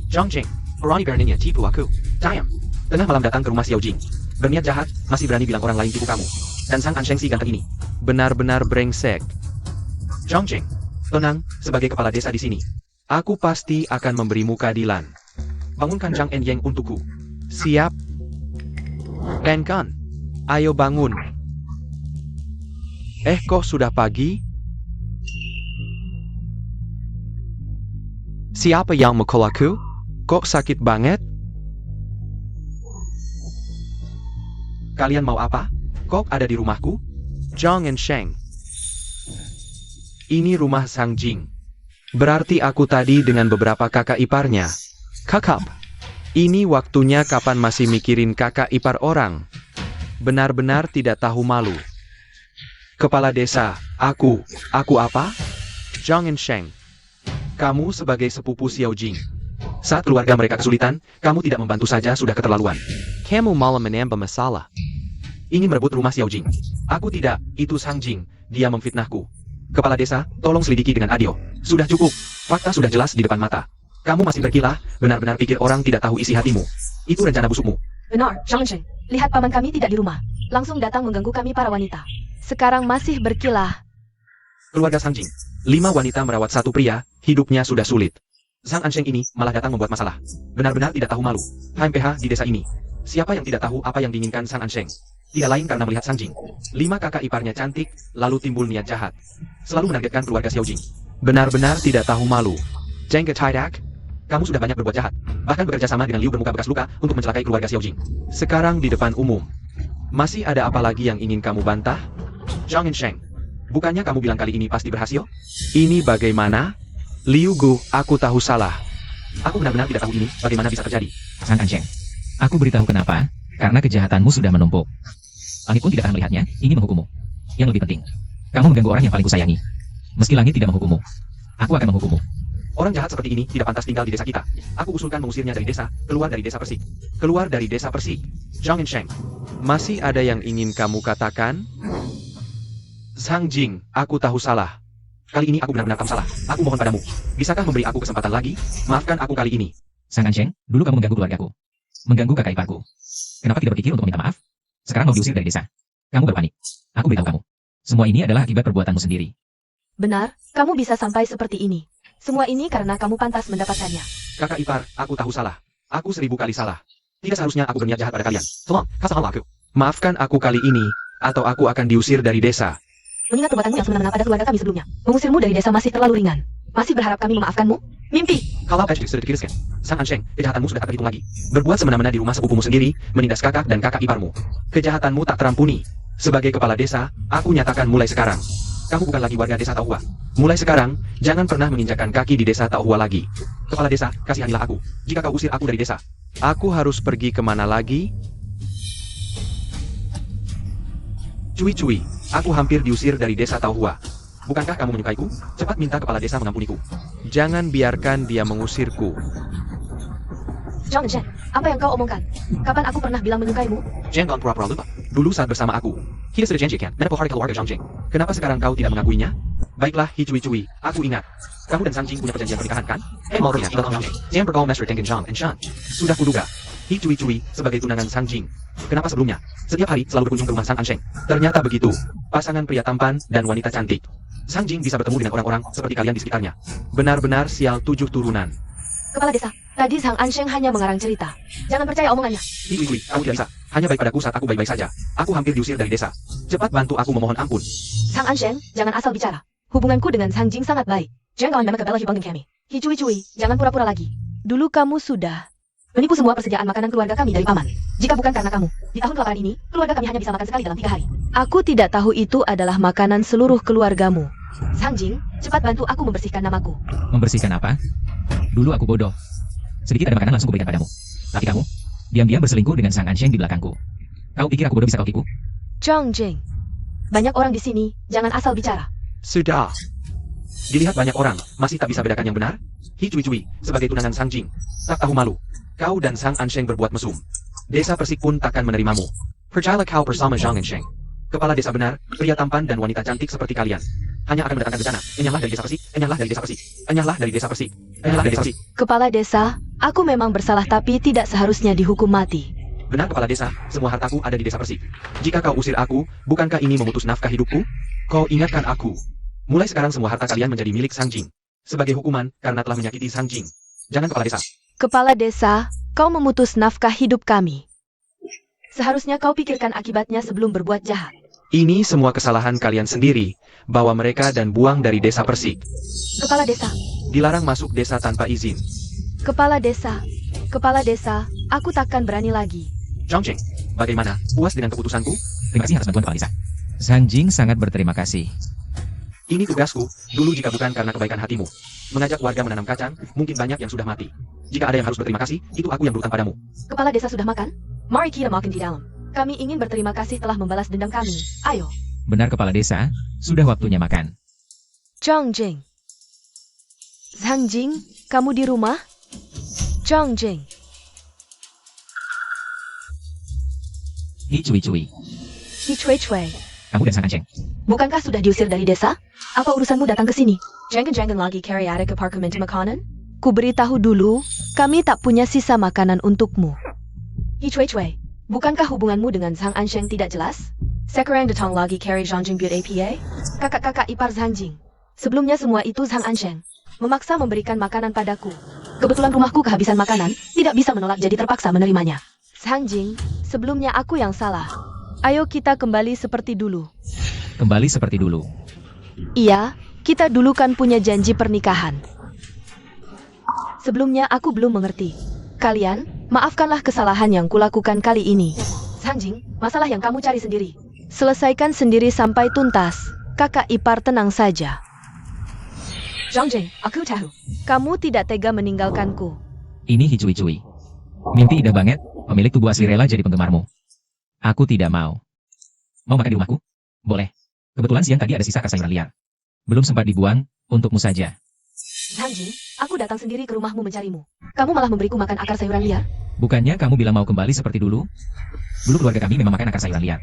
Zhang Jing, berani beraninya tipu aku. Diam. Tengah malam datang ke rumah Xiao Jing. Berniat jahat, masih berani bilang orang lain tipu kamu. Dan Zhang Ansheng si ganteng ini. Benar-benar brengsek. Zhang Jing, tenang, sebagai kepala desa di sini. Aku pasti akan memberimu keadilan. Bangunkan Zhang Enyeng untukku. Siap. Kan. Ayo bangun. Kok sudah pagi? Siapa yang mukul aku? Kok sakit banget? Kalian mau apa? Kok ada di rumahku? Zhang Ensheng. Ini rumah Sang Jing. Berarti aku tadi dengan beberapa kakak iparnya. Kakap. Ini waktunya kapan masih mikirin kakak ipar orang. Benar-benar tidak tahu malu. Kepala desa, aku apa? Zhang Ensheng. Kamu sebagai sepupu Xiao Jing. Saat keluarga mereka kesulitan, kamu tidak membantu saja sudah keterlaluan. Kamu malah menambah masalah. Ingin merebut rumah Xiao Jing. Aku tidak, itu Sang Jing, dia memfitnahku. Kepala desa, tolong selidiki dengan adil. Sudah cukup, fakta sudah jelas di depan mata. Kamu masih berkilah, benar-benar pikir orang tidak tahu isi hatimu. Itu rencana busukmu. Benar, Zhang Ensheng. Lihat paman kami tidak di rumah. Langsung datang mengganggu kami para wanita. Sekarang masih berkilah. Keluarga Sang Jing. 5 wanita merawat 1 pria, hidupnya sudah sulit. Zhang Ansheng ini malah datang membuat masalah. Benar-benar tidak tahu malu. HMPH di desa ini. Siapa yang tidak tahu apa yang diinginkan Sang Ansheng? Tidak lain karena melihat Sang Jing. 5 kakak iparnya cantik, lalu timbul niat jahat. Selalu menargetkan keluarga Xiao Jing. Benar-benar tidak tahu malu. Jengke Taidak, kamu sudah banyak berbuat jahat. Bahkan bekerja sama dengan Liu bermuka bekas luka untuk mencelakai keluarga Xiao Jing. Sekarang di depan umum. Masih ada apa lagi yang ingin kamu bantah? Zhang Ensheng, bukannya kamu bilang kali ini pasti berhasil? Ini bagaimana? Liu Gu, aku tahu salah. Aku benar-benar tidak tahu ini, bagaimana bisa terjadi. Sang Ansheng, aku beritahu kenapa, karena kejahatanmu sudah menumpuk. Langit pun tidak akan melihatnya, ingin menghukummu. Yang lebih penting, kamu mengganggu orang yang paling kusayangi. Meski langit tidak menghukummu, aku akan menghukummu. Orang jahat seperti ini tidak pantas tinggal di desa kita. Aku usulkan mengusirnya dari desa, keluar dari desa Persik. Keluar dari desa Persik. Zhang Ensheng, masih ada yang ingin kamu katakan? Sang Jing, aku tahu salah. Kali ini aku benar-benar tahu salah. Aku mohon padamu, bisakah memberi aku kesempatan lagi? Maafkan aku kali ini. Sang Ansheng, dulu kamu mengganggu keluargaku. Mengganggu kakak iparku. Kenapa tidak berpikir untuk meminta maaf? Sekarang mau diusir dari desa. Kamu berpanik. Aku beritahu kamu. Semua ini adalah akibat perbuatanmu sendiri. Benar, kamu bisa sampai seperti ini. Semua ini karena kamu pantas mendapatkannya. Kakak ipar, aku tahu salah. Aku 1000 kali salah. Tidak seharusnya aku berniat jahat pada kalian. Tolong, kasihlah aku. Maafkan aku kali ini, atau aku akan diusir dari desa. Mengingat perbuatanmu yang semena-mena pada keluarga kami sebelumnya, mengusirmu dari desa masih terlalu ringan. Masih berharap kami memaafkanmu? Mimpi! Kalau sudah dikiriskan, Sang Ansheng, kejahatanmu sudah tak terhitung lagi. Berbuat semena-mena di rumah sepupumu sendiri, menindas kakak dan kakak iparmu. Kejahatanmu tak terampuni. Sebagai kepala desa, aku nyatakan mulai sekarang. Kamu bukan lagi warga desa Taohua. Mulai sekarang, jangan pernah menginjakkan kaki di desa Taohua lagi. Kepala desa, kasihanilah aku. Jika kau usir aku dari desa, aku harus pergi kemana lagi? Cui, aku hampir diusir dari desa Taohua. Bukankah kamu menyukaiku? Cepat minta kepala desa mengampuniku. Jangan biarkan dia mengusirku. Zhang Ensheng, apa yang kau omongkan? Kapan aku pernah bilang menyukaimu? Jangan pura-pura lupa. Dulu saat bersama aku, kita sudah janjikan menepuk hari keluarga Zhang Jing. Kenapa sekarang kau tidak mengakuinya? Baiklah, Cui, aku ingat. Kamu dan Sang Jing punya perjanjian pernikahan, kan? Mau pernah tinggal Zhang Jing. Jangan bergaul mesra dengan Zhang and Shan. Sudah kuduga. Cui, sebagai tunangan Sang Jing. Kenapa sebelumnya? Setiap hari selalu berkunjung ke rumah Sang Ansheng. Ternyata begitu. Pasangan pria tampan dan wanita cantik. Sang Jing bisa bertemu dengan orang-orang seperti kalian di sekitarnya. Benar-benar sial 7 turunan. Kepala desa, tadi Sang Ansheng hanya mengarang cerita. Jangan percaya omongannya. Cui, kamu tidak bisa. Hanya baik padaku saat aku baik-baik saja. Aku hampir diusir dari desa. Cepat bantu aku memohon ampun. Sang Ansheng, jangan asal bicara. Hubunganku dengan Sang Jing sangat baik. Jangan kawan memang kebela hibang kami. Cui, jangan pura-pura lagi. Dulu kamu sudah. Menipu semua persediaan makanan keluarga kami dari paman. Jika bukan karena kamu, di tahun kelaparan ini, keluarga kami hanya bisa makan sekali dalam 3 hari. Aku tidak tahu itu adalah makanan seluruh keluargamu. Sang Jing, cepat bantu aku membersihkan namaku. Membersihkan apa? Dulu aku bodoh. Sedikit ada makanan langsung kuberikan padamu. Tapi kamu, diam-diam berselingkuh dengan Sang Ansheng di belakangku. Kau pikir aku bodoh bisa kau tipu? Zhang Jing. Banyak orang di sini, jangan asal bicara. Sudah. Dilihat banyak orang, masih tak bisa bedakan yang benar? Cui, sebagai tunangan Sang Jing, tak tahu malu. Kau dan Sang Ansheng berbuat mesum. Desa Persik pun takkan menerimamu. Percayalah kau bersama Zhang Ansheng. Kepala desa benar, pria tampan dan wanita cantik seperti kalian. Hanya akan mendatangkan bencana. Enyahlah dari desa Persik, enyahlah dari desa Persik, enyahlah dari desa Persik, enyahlah dari desa Persik. Kepala desa, aku memang bersalah tapi tidak seharusnya dihukum mati. Benar kepala desa, semua hartaku ada di desa Persik. Jika kau usir aku, bukankah ini memutus nafkah hidupku? Kau ingatkan aku. Mulai sekarang semua harta kalian menjadi milik Sang Jing. Sebagai hukuman, karena telah menyakiti Zhang Jing. Jangan kepala desa. Kepala desa, kau memutus nafkah hidup kami. Seharusnya kau pikirkan akibatnya sebelum berbuat jahat. Ini semua kesalahan kalian sendiri. Bawa mereka dan buang dari desa Persik. Kepala desa, Dilarang masuk desa tanpa izin. Kepala desa, aku takkan berani lagi. Zhang Jing, bagaimana? Puas dengan keputusanku? Terima kasih atas bantuan kepala desa. Zhang Jing sangat berterima kasih. Ini tugasku, dulu jika bukan karena kebaikan hatimu. Mengajak warga menanam kacang, mungkin banyak yang sudah mati. Jika ada yang harus berterima kasih, itu aku yang berutang padamu. kepala desa sudah makan? Mari kita makan di dalam. Kami ingin berterima kasih telah membalas dendam kami. Ayo. Benar kepala desa, sudah waktunya makan. Zhang Jing. Zhang Jing, kamu di rumah? Zhang Jing. Hi Cui Cui, Hi Cui Cui, kamu dan Sang Ansheng. bukankah sudah diusir dari desa? Apa urusanmu datang ke sini? Jangan-jangan lagi cari ada ke apartemen makanan? Ku beritahu dulu, kami tak punya sisa makanan untukmu. Hi Cui Cui, bukankah hubunganmu dengan Zhang Ansheng tidak jelas? Sekarang datang lagi cari Zhang Jing buat APA? Kakak-kakak ipar Zhang Jing. Sebelumnya semua itu Zhang Ansheng memaksa memberikan makanan padaku. Kebetulan rumahku kehabisan makanan, tidak bisa menolak jadi terpaksa menerimanya. Zhang Jing, sebelumnya aku yang salah. Ayo kita kembali seperti dulu. Kembali seperti dulu. Iya, kita dulu kan punya janji pernikahan. Sebelumnya aku belum mengerti. Kalian, maafkanlah kesalahan yang kulakukan kali ini. Zhang Jing, masalah yang kamu cari sendiri. Selesaikan sendiri sampai tuntas. Kakak ipar tenang saja. Zhang Jing, aku tahu. Kamu tidak tega meninggalkanku. Ini Hi Cui Cui. Mimpi indah banget, pemilik tubuh asli rela jadi penggemarmu. Aku tidak mau. Mau makan di rumahku? Boleh. Kebetulan siang tadi ada sisa sayuran liar. Belum sempat dibuang, untukmu saja. Zhang Jing, aku datang sendiri ke rumahmu mencarimu. Kamu malah memberiku makan akar sayuran liar? Bukannya kamu bilang mau kembali seperti dulu? Dulu keluarga kami memang makan akar sayuran liar.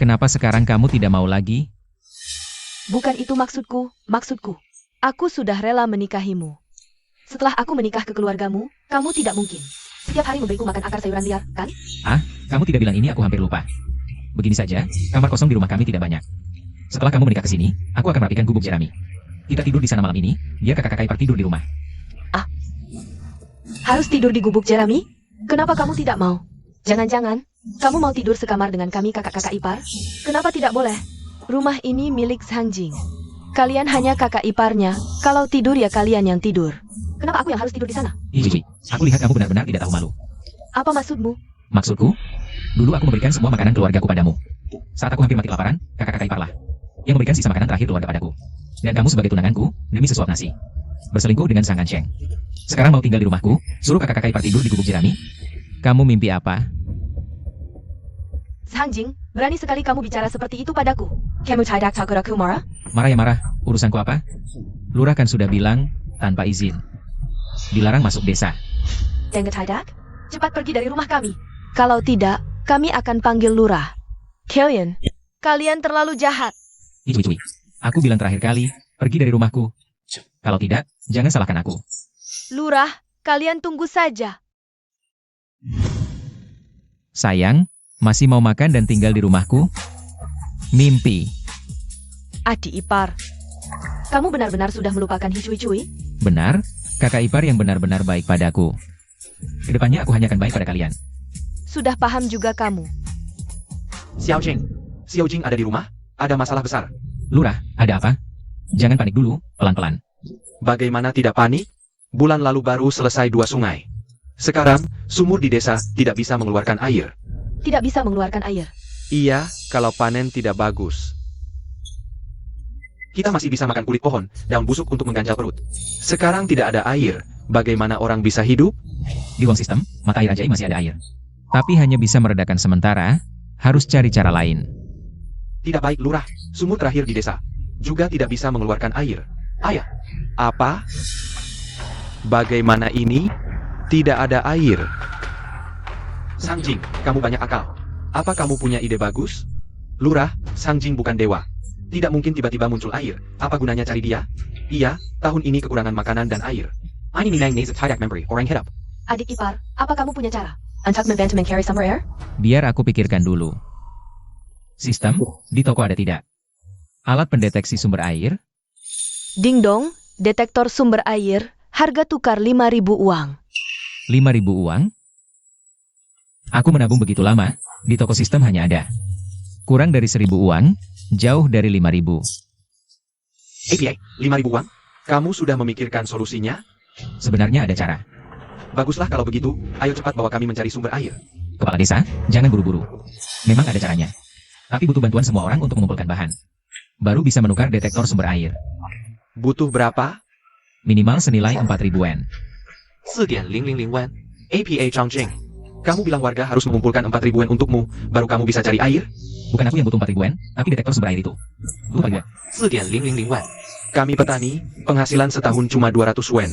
Kenapa sekarang kamu tidak mau lagi? Bukan itu maksudku. Aku sudah rela menikahimu. Setelah aku menikah ke keluargamu, kamu tidak mungkin setiap hari memberiku makan akar sayuran liar, kan? Kamu tidak bilang ini, aku hampir lupa. Begini saja, kamar kosong di rumah kami tidak banyak. Setelah kamu menikah ke sini, aku akan merapikan gubuk Jerami. Kita tidur di sana malam ini, biar kakak-kakak ipar tidur di rumah. Harus tidur di gubuk Jerami? Kenapa kamu tidak mau? Jangan-jangan, kamu mau tidur sekamar dengan kami kakak-kakak ipar? Kenapa tidak boleh? Rumah ini milik Zhang Jing. Kalian hanya kakak iparnya. Kalau tidur ya kalian yang tidur. Kenapa aku yang harus tidur di sana? Hi Cui Cui, aku lihat kamu benar-benar tidak tahu malu. Apa maksudmu? Maksudku, dulu aku memberikan semua makanan keluargaku padamu. Saat aku hampir mati kelaparan, kakak-kakak iparlah yang memberikan sisa makanan terakhir keluarga padaku. Dan kamu sebagai tunanganku, demi sesuap nasi, berselingkuh dengan Sang Ansheng. Sekarang mau tinggal di rumahku, suruh kakak-kakak ipar tidur di gubuk Jerami? Kamu mimpi apa? Zhang Jing, berani sekali kamu bicara seperti itu padaku. Kamu tidak takut aku marah? Marah ya marah, urusanku apa? Lurah kan sudah bilang, tanpa izin. Dilarang masuk desa. Jangan tidak. Cepat pergi dari rumah kami. Kalau tidak, kami akan panggil lurah. Kalian terlalu jahat. Hi Cui Cui, aku bilang terakhir kali, pergi dari rumahku. Kalau tidak, jangan salahkan aku. Lurah, kalian tunggu saja. Sayang, masih mau makan dan tinggal di rumahku? Mimpi. Adik ipar, Kamu benar-benar sudah melupakan Hi Cui Cui? Benar, kakak ipar yang benar-benar baik padaku. Kedepannya aku hanya akan baik pada kalian. sudah paham juga kamu. Xiao Jing ada di rumah? Ada masalah besar. Lurah, ada apa? Jangan panik dulu, pelan-pelan. Bagaimana tidak panik? Bulan lalu baru selesai 2 sungai. Sekarang, sumur di desa tidak bisa mengeluarkan air. Tidak bisa mengeluarkan air. Iya, kalau panen tidak bagus. Kita masih bisa makan kulit pohon, daun busuk untuk mengganjal perut. Sekarang tidak ada air. Bagaimana orang bisa hidup? Di ruang sistem, mata air ajaib masih ada air. Tapi hanya bisa meredakan sementara, harus cari cara lain. Tidak baik, Lurah. Sumur terakhir di desa juga tidak bisa mengeluarkan air. Ayah, apa? Bagaimana ini? Tidak ada air. Sang Jing, kamu banyak akal. Apa kamu punya ide bagus? Lurah, Sang Jing bukan dewa. Tidak mungkin tiba-tiba muncul air. Apa gunanya cari dia? Iya, tahun ini kekurangan makanan dan air. Ini minang nasib tidak memberi orang hidup. Adik ipar, apa kamu punya cara untuk membantu mencari sumber air? Biar aku pikirkan dulu. Sistem, di toko ada tidak? Alat pendeteksi sumber air? Ding dong, Detektor sumber air, harga tukar 5.000 uang. 5.000 uang? Aku menabung begitu lama, di toko sistem hanya ada. Kurang dari 1.000 uang, jauh dari 5.000. APA, 5.000 uang? Kamu sudah memikirkan solusinya? Sebenarnya ada cara. Baguslah kalau begitu, ayo cepat bawa kami mencari sumber air. Kepala desa, jangan buru-buru. Memang ada caranya. Tapi butuh bantuan semua orang untuk mengumpulkan bahan. Baru bisa menukar detektor sumber air. Butuh berapa? Minimal senilai 4.000 yen. 4.000 wan. APA Chongqing. Kamu bilang warga harus mengumpulkan 4.000 yen untukmu, baru kamu bisa cari air? Bukan aku yang butuh 4.000 yen, tapi detektor sumber air itu. Butuh 4.000 yen. 4.000 wan. Kami petani, penghasilan setahun cuma 200 wen.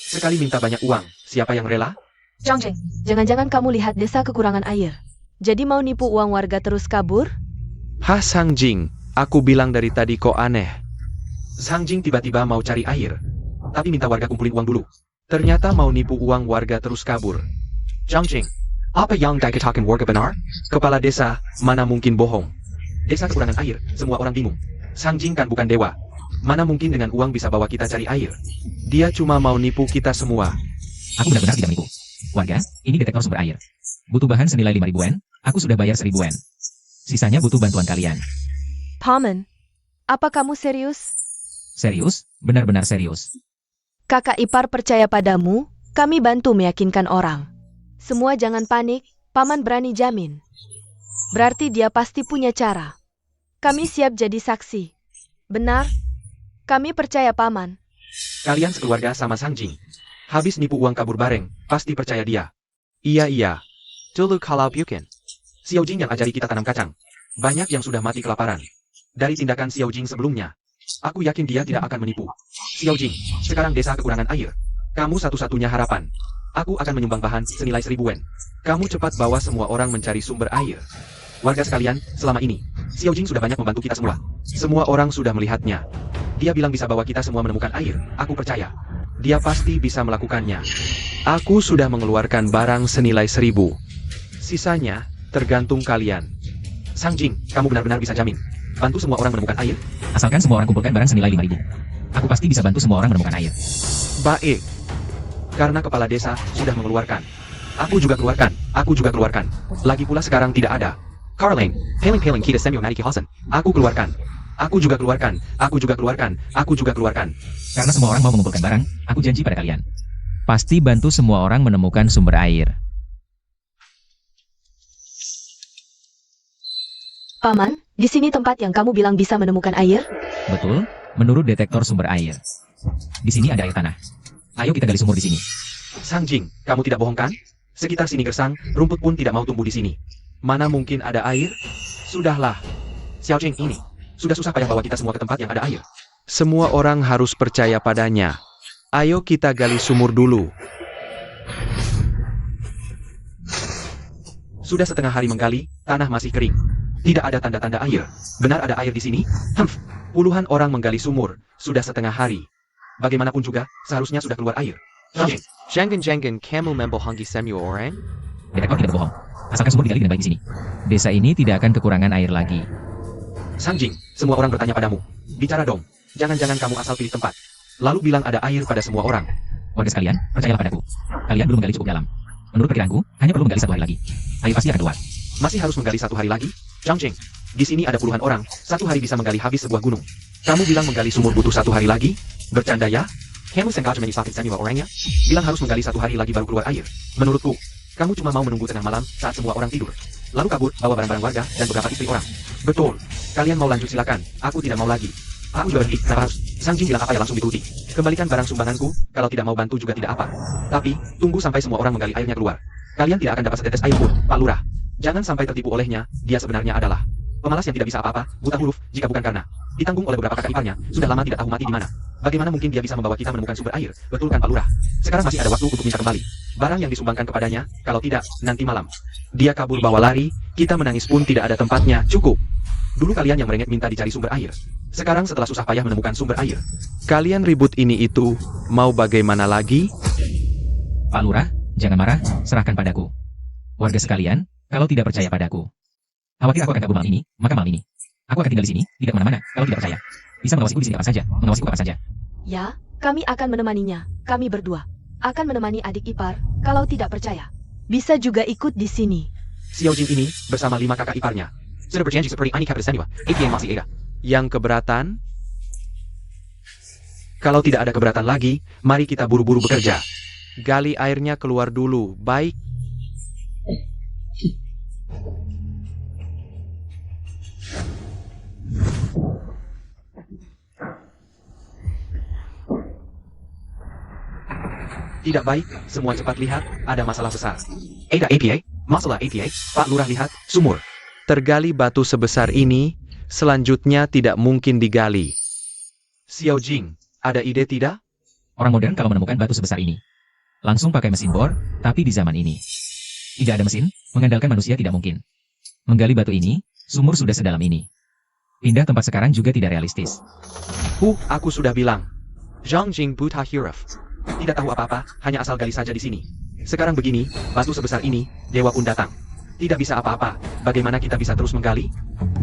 Sekali minta banyak uang, siapa yang rela? Zhangjing, Jangan-jangan kamu lihat desa kekurangan air. Jadi mau nipu uang warga terus kabur? Hah Sang Jing, aku bilang dari tadi kok aneh. Sang Jing tiba-tiba mau cari air, tapi minta warga kumpulin uang dulu. Ternyata mau nipu uang warga terus kabur. Zhang Jing, apa yang dikatakan warga benar? Kepala desa, mana mungkin bohong. Desa kekurangan air, semua orang bingung. Sang Jing kan bukan dewa. Mana mungkin dengan uang bisa bawa kita cari air. Dia cuma mau nipu kita semua. Aku benar-benar tidak menipu. Warga, ini detektor sumber air. Butuh bahan senilai 5.000 yen, aku sudah bayar 1.000 yen. Sisanya butuh bantuan kalian. Paman, apa kamu serius? Serius? Benar-benar serius. Kakak ipar percaya padamu, kami bantu meyakinkan orang. Semua jangan panik, Paman berani jamin. Berarti dia pasti punya cara. Kami siap jadi saksi. Benar? Kami percaya Paman. Kalian sekeluarga sama Sang Jing. Habis nipu uang kabur bareng, pasti percaya dia. Iya. Dulu kalau bukan. Xiao Jing yang ajari kita tanam kacang. Banyak yang sudah mati kelaparan. Dari tindakan Xiao Jing sebelumnya, aku yakin dia tidak akan menipu. Xiao Jing, sekarang desa kekurangan air. Kamu satu-satunya harapan. Aku akan menyumbang bahan senilai 1.000 yen. Kamu cepat bawa semua orang mencari sumber air. Warga sekalian, selama ini, Xiao Jing sudah banyak membantu kita semua. Semua orang sudah melihatnya. Dia bilang bisa bawa kita semua menemukan air. Aku percaya. Dia pasti bisa melakukannya. Aku sudah mengeluarkan barang senilai 1.000. Sisanya, tergantung kalian. Sang Jing, kamu benar-benar bisa jamin. Bantu semua orang menemukan air? Asalkan semua orang kumpulkan barang senilai 5.000. Aku pasti bisa bantu semua orang menemukan air. Baik. Karena kepala desa sudah mengeluarkan. Aku juga keluarkan. Lagi pula sekarang tidak ada. Carling, peling kita semyo mari kihosan. Aku keluarkan. Aku juga keluarkan. Karena semua orang mau mengumpulkan barang, aku janji pada kalian. Pasti bantu semua orang menemukan sumber air. Paman, di sini tempat yang kamu bilang bisa menemukan air? Betul, menurut detektor sumber air. Di sini ada air tanah. Ayo kita gali sumur di sini. Sang Jing, kamu tidak bohong kan? Sekitar sini gersang, rumput pun tidak mau tumbuh di sini. Mana mungkin ada air? Sudahlah. Xiao Jing ini, sudah susah payah bawa kita semua ke tempat yang ada air. Semua orang harus percaya padanya. Ayo kita gali sumur dulu. Sudah setengah hari menggali, tanah masih kering. Tidak ada tanda-tanda air. Benar ada air di sini? Puluhan orang menggali sumur, sudah setengah hari. Bagaimanapun juga, seharusnya sudah keluar air. Jangan kamu membohongi semua orang? Detektor tidak bohong. Asalkan sumur digali dengan baik di sini. Desa ini tidak akan kekurangan air lagi. Sang Jing, semua orang bertanya padamu. Bicara dong. Jangan-jangan kamu asal pilih tempat. Lalu bilang ada air pada semua orang. Warga sekalian, percayalah padaku. Kalian belum menggali cukup dalam. Menurut perkiraanku, hanya perlu menggali 1 hari lagi. Air pasti akan keluar. Masih harus menggali 1 hari lagi? Zhang Jing, di sini ada puluhan orang. 1 hari bisa menggali habis sebuah gunung. Kamu bilang menggali sumur butuh 1 hari lagi? Bercanda ya? Kamu sengaja menyusahkan semua orangnya? Bilang harus menggali 1 hari lagi baru keluar air. Menurutku, kamu cuma mau menunggu tengah malam saat semua orang tidur. Lalu kabur, bawa barang-barang warga dan beberapa istri orang. Betul. Kalian mau lanjut silakan. Aku tidak mau lagi. Aku juga berhenti. Kenapa harus? Sang Jing bilang apa ya langsung dituruti. Kembalikan barang sumbanganku. Kalau tidak mau bantu juga tidak apa. Tapi, tunggu sampai semua orang menggali airnya keluar. Kalian tidak akan dapat setetes air pun, Pak Lurah. Jangan sampai tertipu olehnya. Dia sebenarnya adalah pemalas yang tidak bisa apa-apa, buta huruf, jika bukan karena ditanggung oleh beberapa kakak iparnya, sudah lama tidak tahu mati di mana. Bagaimana mungkin dia bisa membawa kita menemukan sumber air? Betul kan Pak Lurah? Sekarang masih ada waktu untuk minta kembali barang yang disumbangkan kepadanya, kalau tidak, nanti malam. Dia kabur bawa lari, kita menangis pun tidak ada tempatnya, cukup. Dulu kalian yang merengek minta dicari sumber air. Sekarang setelah susah payah menemukan sumber air. Kalian ribut ini itu, mau bagaimana lagi? Pak Lurah, jangan marah, serahkan padaku. Warga sekalian, kalau tidak percaya padaku, khawatir aku akan kabur malam ini, maka malam ini aku akan tinggal di sini, tidak kemana-mana, kalau tidak percaya. Bisa mengawasiku di sini kapan saja, mengawasiku kapan saja. Ya, Kami akan menemaninya. Kami berdua akan menemani adik ipar. Kalau tidak percaya, Bisa juga ikut di sini. Xiao Jing ini bersama 5 kakak iparnya sudah berjanji seperti Ani Kapten Seniwa, APA masih ada. Yang keberatan? Kalau tidak ada keberatan lagi, mari kita buru-buru bekerja. Gali airnya keluar dulu, baik? Tidak baik, semua cepat lihat, ada masalah besar. Ada APA, masalah APA, Pak Lurah lihat, sumur. Tergali batu sebesar ini, selanjutnya tidak mungkin digali. Xiao Jing, ada ide tidak? Orang modern kalau menemukan batu sebesar ini, langsung pakai mesin bor, tapi di zaman ini, tidak ada mesin, mengandalkan manusia tidak mungkin. Menggali batu ini, sumur sudah sedalam ini. Pindah tempat sekarang juga tidak realistis. Aku sudah bilang. Zhang Jing buta huruf. Tidak tahu apa-apa, hanya asal gali saja di sini. Sekarang begini, batu sebesar ini, dewa pun datang. Tidak bisa apa-apa, bagaimana kita bisa terus menggali?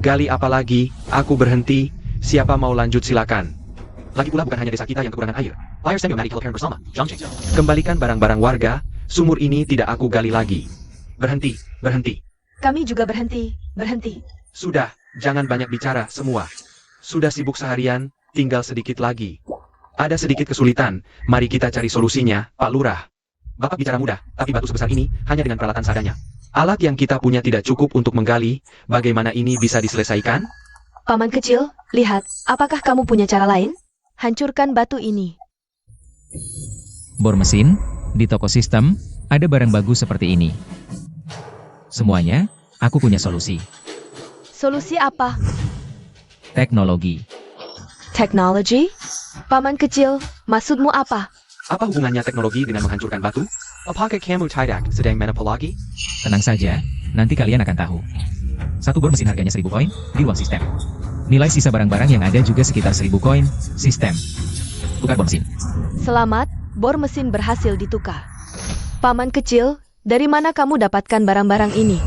Gali apa lagi, aku berhenti, siapa mau lanjut silakan. Lagi pula bukan hanya desa kita yang kekurangan air. Fire Semiomatic Healthcare bersama, Zhang Jing. Kembalikan barang-barang warga, sumur ini tidak aku gali lagi. Berhenti, berhenti. kami juga berhenti. Sudah, jangan banyak bicara semua. Sudah sibuk seharian, tinggal sedikit lagi. Ada sedikit kesulitan, mari kita cari solusinya, Pak Lurah. Bapak bicara mudah, tapi batu sebesar ini hanya dengan peralatan seadanya. Alat yang kita punya tidak cukup untuk menggali, bagaimana ini bisa diselesaikan? Paman kecil, lihat, apakah kamu punya cara lain? Hancurkan batu ini. Bor mesin, di toko sistem, ada barang bagus seperti ini. Semuanya, aku punya solusi. Solusi apa? Teknologi. Teknologi? Paman kecil, maksudmu apa? Apa hubungannya teknologi dengan menghancurkan batu? Apakah kamu tidak sedang menapolagi? Tenang saja, nanti kalian akan tahu. Satu bor mesin harganya 1000 koin, di uang sistem. Nilai sisa barang-barang yang ada juga sekitar 1000 koin, sistem. Tukar bor mesin. Selamat, bor mesin berhasil ditukar. Paman kecil, dari mana kamu dapatkan barang-barang ini?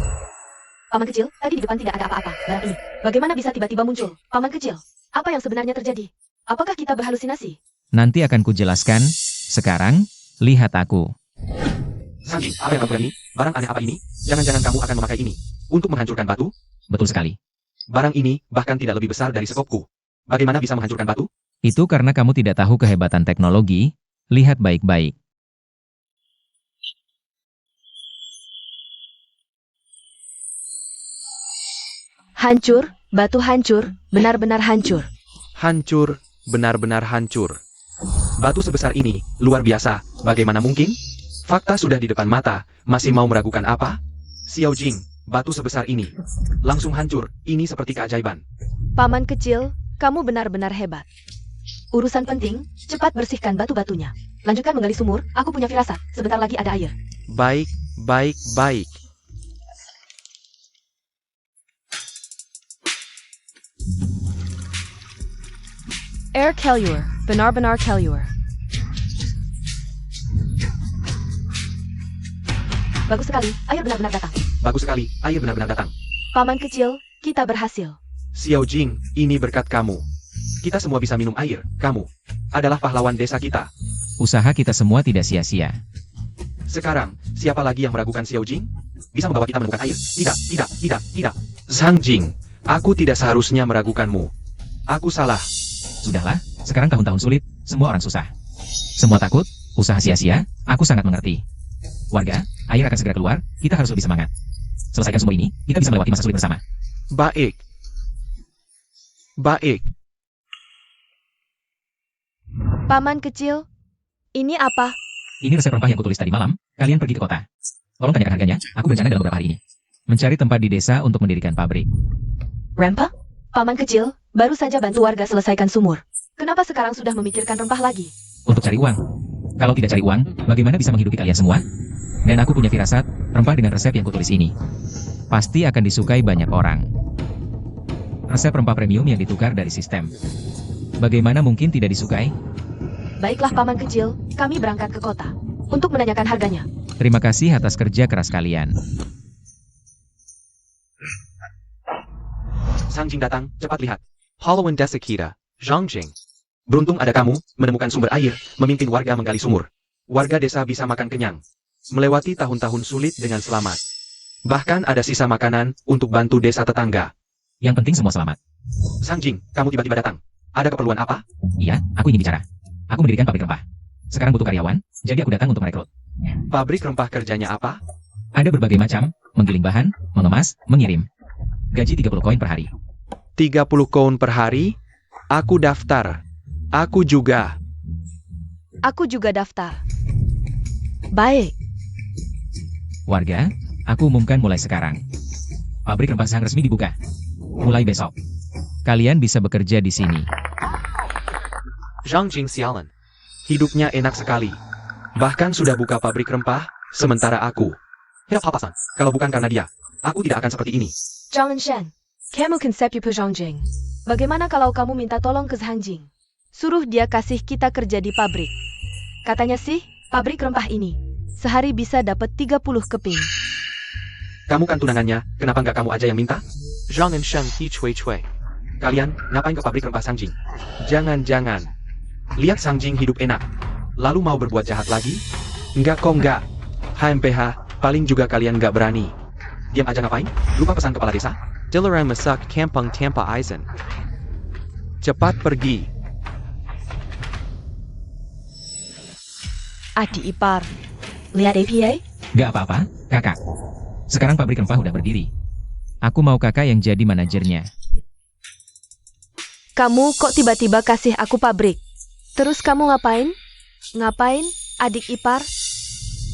Paman kecil, tadi di depan tidak ada apa-apa. Barang ini, bagaimana bisa tiba-tiba muncul? Paman kecil, apa yang sebenarnya terjadi? Apakah kita berhalusinasi? Nanti akan kujelaskan. Sekarang, lihat aku. Sanji, apa yang kamu berani? Barang aneh apa ini? Jangan-jangan kamu akan memakai ini untuk menghancurkan batu? Betul sekali. Barang ini bahkan tidak lebih besar dari sekopku. Bagaimana bisa menghancurkan batu? Itu karena kamu tidak tahu kehebatan teknologi. Lihat baik-baik. Hancur, batu hancur, benar-benar hancur. Hancur, benar-benar hancur. Batu sebesar ini, luar biasa, bagaimana mungkin? Fakta sudah di depan mata, masih mau meragukan apa? Xiao Jing, batu sebesar ini, langsung hancur, ini seperti keajaiban. Paman kecil, kamu benar-benar hebat. Urusan penting, cepat bersihkan batu-batunya. Lanjutkan menggali sumur, aku punya firasat, sebentar lagi ada air. Baik, baik, baik. Air Kellior, benar-benar Kellior. Bagus sekali, air benar-benar datang. Bagus sekali, air benar-benar datang. Paman kecil, kita berhasil. Xiao Jing, ini berkat kamu. Kita semua bisa minum air, kamu adalah pahlawan desa kita. Usaha kita semua tidak sia-sia. Sekarang, siapa lagi yang meragukan Xiao Jing? Bisa membawa kita menemukan air? Tidak. Zhang Jing, aku tidak seharusnya meragukanmu. Aku salah. Sudahlah, sekarang tahun-tahun sulit, semua orang susah. Semua takut, usaha sia-sia, aku sangat mengerti. Warga, air akan segera keluar, kita harus lebih semangat. Selesaikan semua ini, kita bisa melewati masa sulit bersama. Baik. Baik. Paman kecil, ini apa? Ini resep rempah yang kutulis tadi malam, kalian pergi ke kota. Tolong tanyakan harganya, aku berencana dalam beberapa hari ini. Mencari tempat di desa untuk mendirikan pabrik. Rempah? Paman kecil, baru saja bantu warga selesaikan sumur. Kenapa sekarang sudah memikirkan rempah lagi? Untuk cari uang. Kalau tidak cari uang, bagaimana bisa menghidupi kalian semua? Dan aku punya firasat, rempah dengan resep yang kutulis ini pasti akan disukai banyak orang. Resep rempah premium yang ditukar dari sistem. Bagaimana mungkin tidak disukai? Baiklah paman kecil, kami berangkat ke kota untuk menanyakan harganya. Terima kasih atas kerja keras kalian. Zhang Jing datang, cepat lihat. Halloween desa kita, Zhang Jing. Beruntung ada kamu, menemukan sumber air, memimpin warga menggali sumur. Warga desa bisa makan kenyang. Melewati tahun-tahun sulit dengan selamat. Bahkan ada sisa makanan untuk bantu desa tetangga. Yang penting semua selamat. Sang Jing, kamu tiba-tiba datang. Ada keperluan apa? Iya, aku ingin bicara. Aku mendirikan pabrik rempah. Sekarang butuh karyawan, jadi aku datang untuk merekrut. Pabrik rempah kerjanya apa? Ada berbagai macam, menggiling bahan, mengemas, mengirim. Gaji 30 koin per hari. 30 koin per hari? Aku daftar. Aku juga. Aku juga daftar. Baik. Warga, aku umumkan mulai sekarang. Pabrik rempah Sang resmi dibuka. Mulai besok. Kalian bisa bekerja di sini. Zhang Jing sialan. Hidupnya enak sekali. Bahkan sudah buka pabrik rempah, sementara aku. Ya papasan, kalau bukan karena dia, aku tidak akan seperti ini. Zhang Shen, kamu konsep Yu Zhang Jing. Bagaimana kalau kamu minta tolong ke Zhang Jing? Suruh dia kasih kita kerja di pabrik. Katanya sih, pabrik rempah ini sehari bisa dapat 30 keping. Kamu kan tunangannya, kenapa nggak kamu aja yang minta? Zhang and Shen Hi Cui Cui. Kalian, ngapain ke pabrik rempah Sang Jing? Jangan-jangan. Lihat Sang Jing hidup enak. Lalu mau berbuat jahat lagi? Enggak kok enggak. HMPH, paling juga kalian nggak berani. Diam aja ngapain? Lupa pesan kepala desa? Dilarang masak kampung tanpa izin. Cepat pergi. Adik ipar, Lihat APA? Gak apa-apa, kakak. Sekarang pabrik rempah udah berdiri. Aku mau kakak yang jadi manajernya. kamu kok tiba-tiba kasih aku pabrik? Terus kamu ngapain? Ngapain, adik ipar?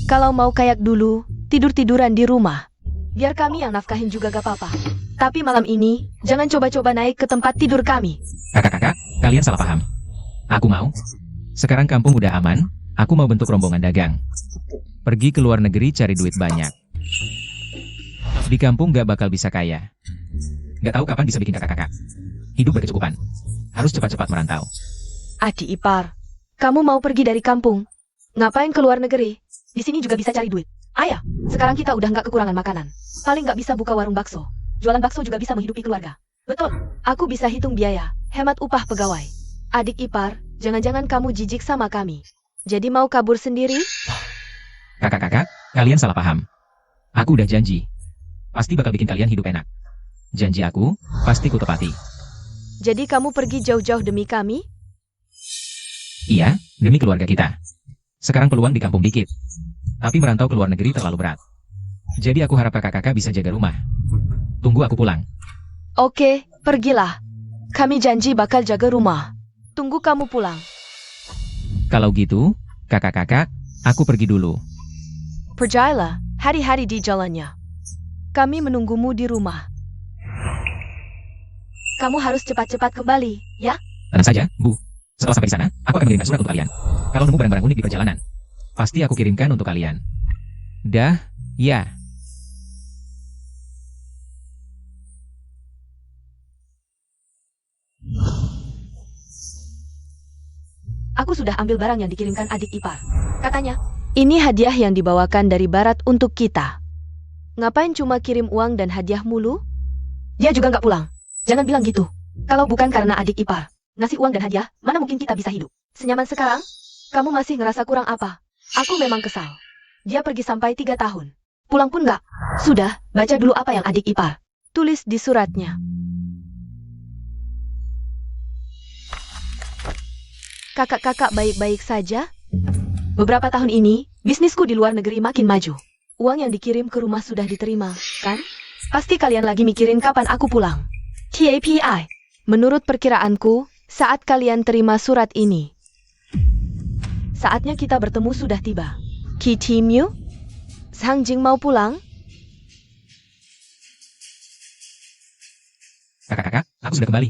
Kalau mau kayak dulu, tidur-tiduran di rumah. Biar kami yang nafkahin juga gak apa-apa. Tapi malam ini, jangan coba-coba naik ke tempat tidur kami. Kakak-kakak, kalian salah paham. Aku mau. Sekarang kampung udah aman, aku mau bentuk rombongan dagang. Pergi ke luar negeri cari duit banyak. Di kampung gak bakal bisa kaya. Gak tahu kapan bisa bikin kakak-kakak. Hidup berkecukupan. Harus cepat-cepat merantau. Adik ipar, kamu mau pergi dari kampung? Ngapain ke luar negeri? Di sini juga bisa cari duit. Ayah, sekarang kita udah nggak kekurangan makanan. Paling nggak bisa buka warung bakso. Jualan bakso juga bisa menghidupi keluarga. Betul. Aku bisa hitung biaya, hemat upah pegawai. Adik ipar, jangan-jangan kamu jijik sama kami. Jadi mau kabur sendiri? Kakak-kakak, kalian salah paham. Aku udah janji. Pasti bakal bikin kalian hidup enak. Janji aku, pasti ku tepati. Jadi kamu pergi jauh-jauh demi kami? Iya, demi keluarga kita. Sekarang peluang di kampung dikit. Tapi merantau ke luar negeri terlalu berat. Jadi aku harap kakak-kakak bisa jaga rumah. Tunggu aku pulang. Oke, pergilah. Kami janji bakal jaga rumah. Tunggu kamu pulang. Kalau gitu, kakak-kakak, aku pergi dulu. Pergilah, hari-hari di jalannya. Kami menunggumu di rumah. Kamu harus cepat-cepat kembali, ya? Tenang saja, Bu. Setelah sampai di sana, aku akan mengirimkan surat untuk kalian. Kalau nemu barang-barang unik di perjalanan, pasti aku kirimkan untuk kalian. Dah, ya. Aku sudah ambil barang yang dikirimkan adik ipar. Katanya, Ini hadiah yang dibawakan dari barat untuk kita. Ngapain cuma kirim uang dan hadiah mulu? dia juga nggak pulang. Jangan bilang gitu. Kalau bukan karena adik ipar, ngasih uang dan hadiah, mana mungkin kita bisa hidup? Senyaman sekarang? Kamu masih ngerasa kurang apa? Aku memang kesal. Dia pergi sampai 3 tahun. Pulang pun nggak. Sudah, baca dulu apa yang adik ipar Tulis di suratnya. Kakak-kakak baik-baik saja? Beberapa tahun ini, bisnisku di luar negeri makin maju. Uang yang dikirim ke rumah sudah diterima, kan? Pasti kalian lagi mikirin kapan aku pulang. TAPI. Menurut perkiraanku, saat kalian terima surat ini, Saatnya kita bertemu sudah tiba. Kitimyu? Sang Jing mau pulang? Kakak-kakak, aku sudah kembali.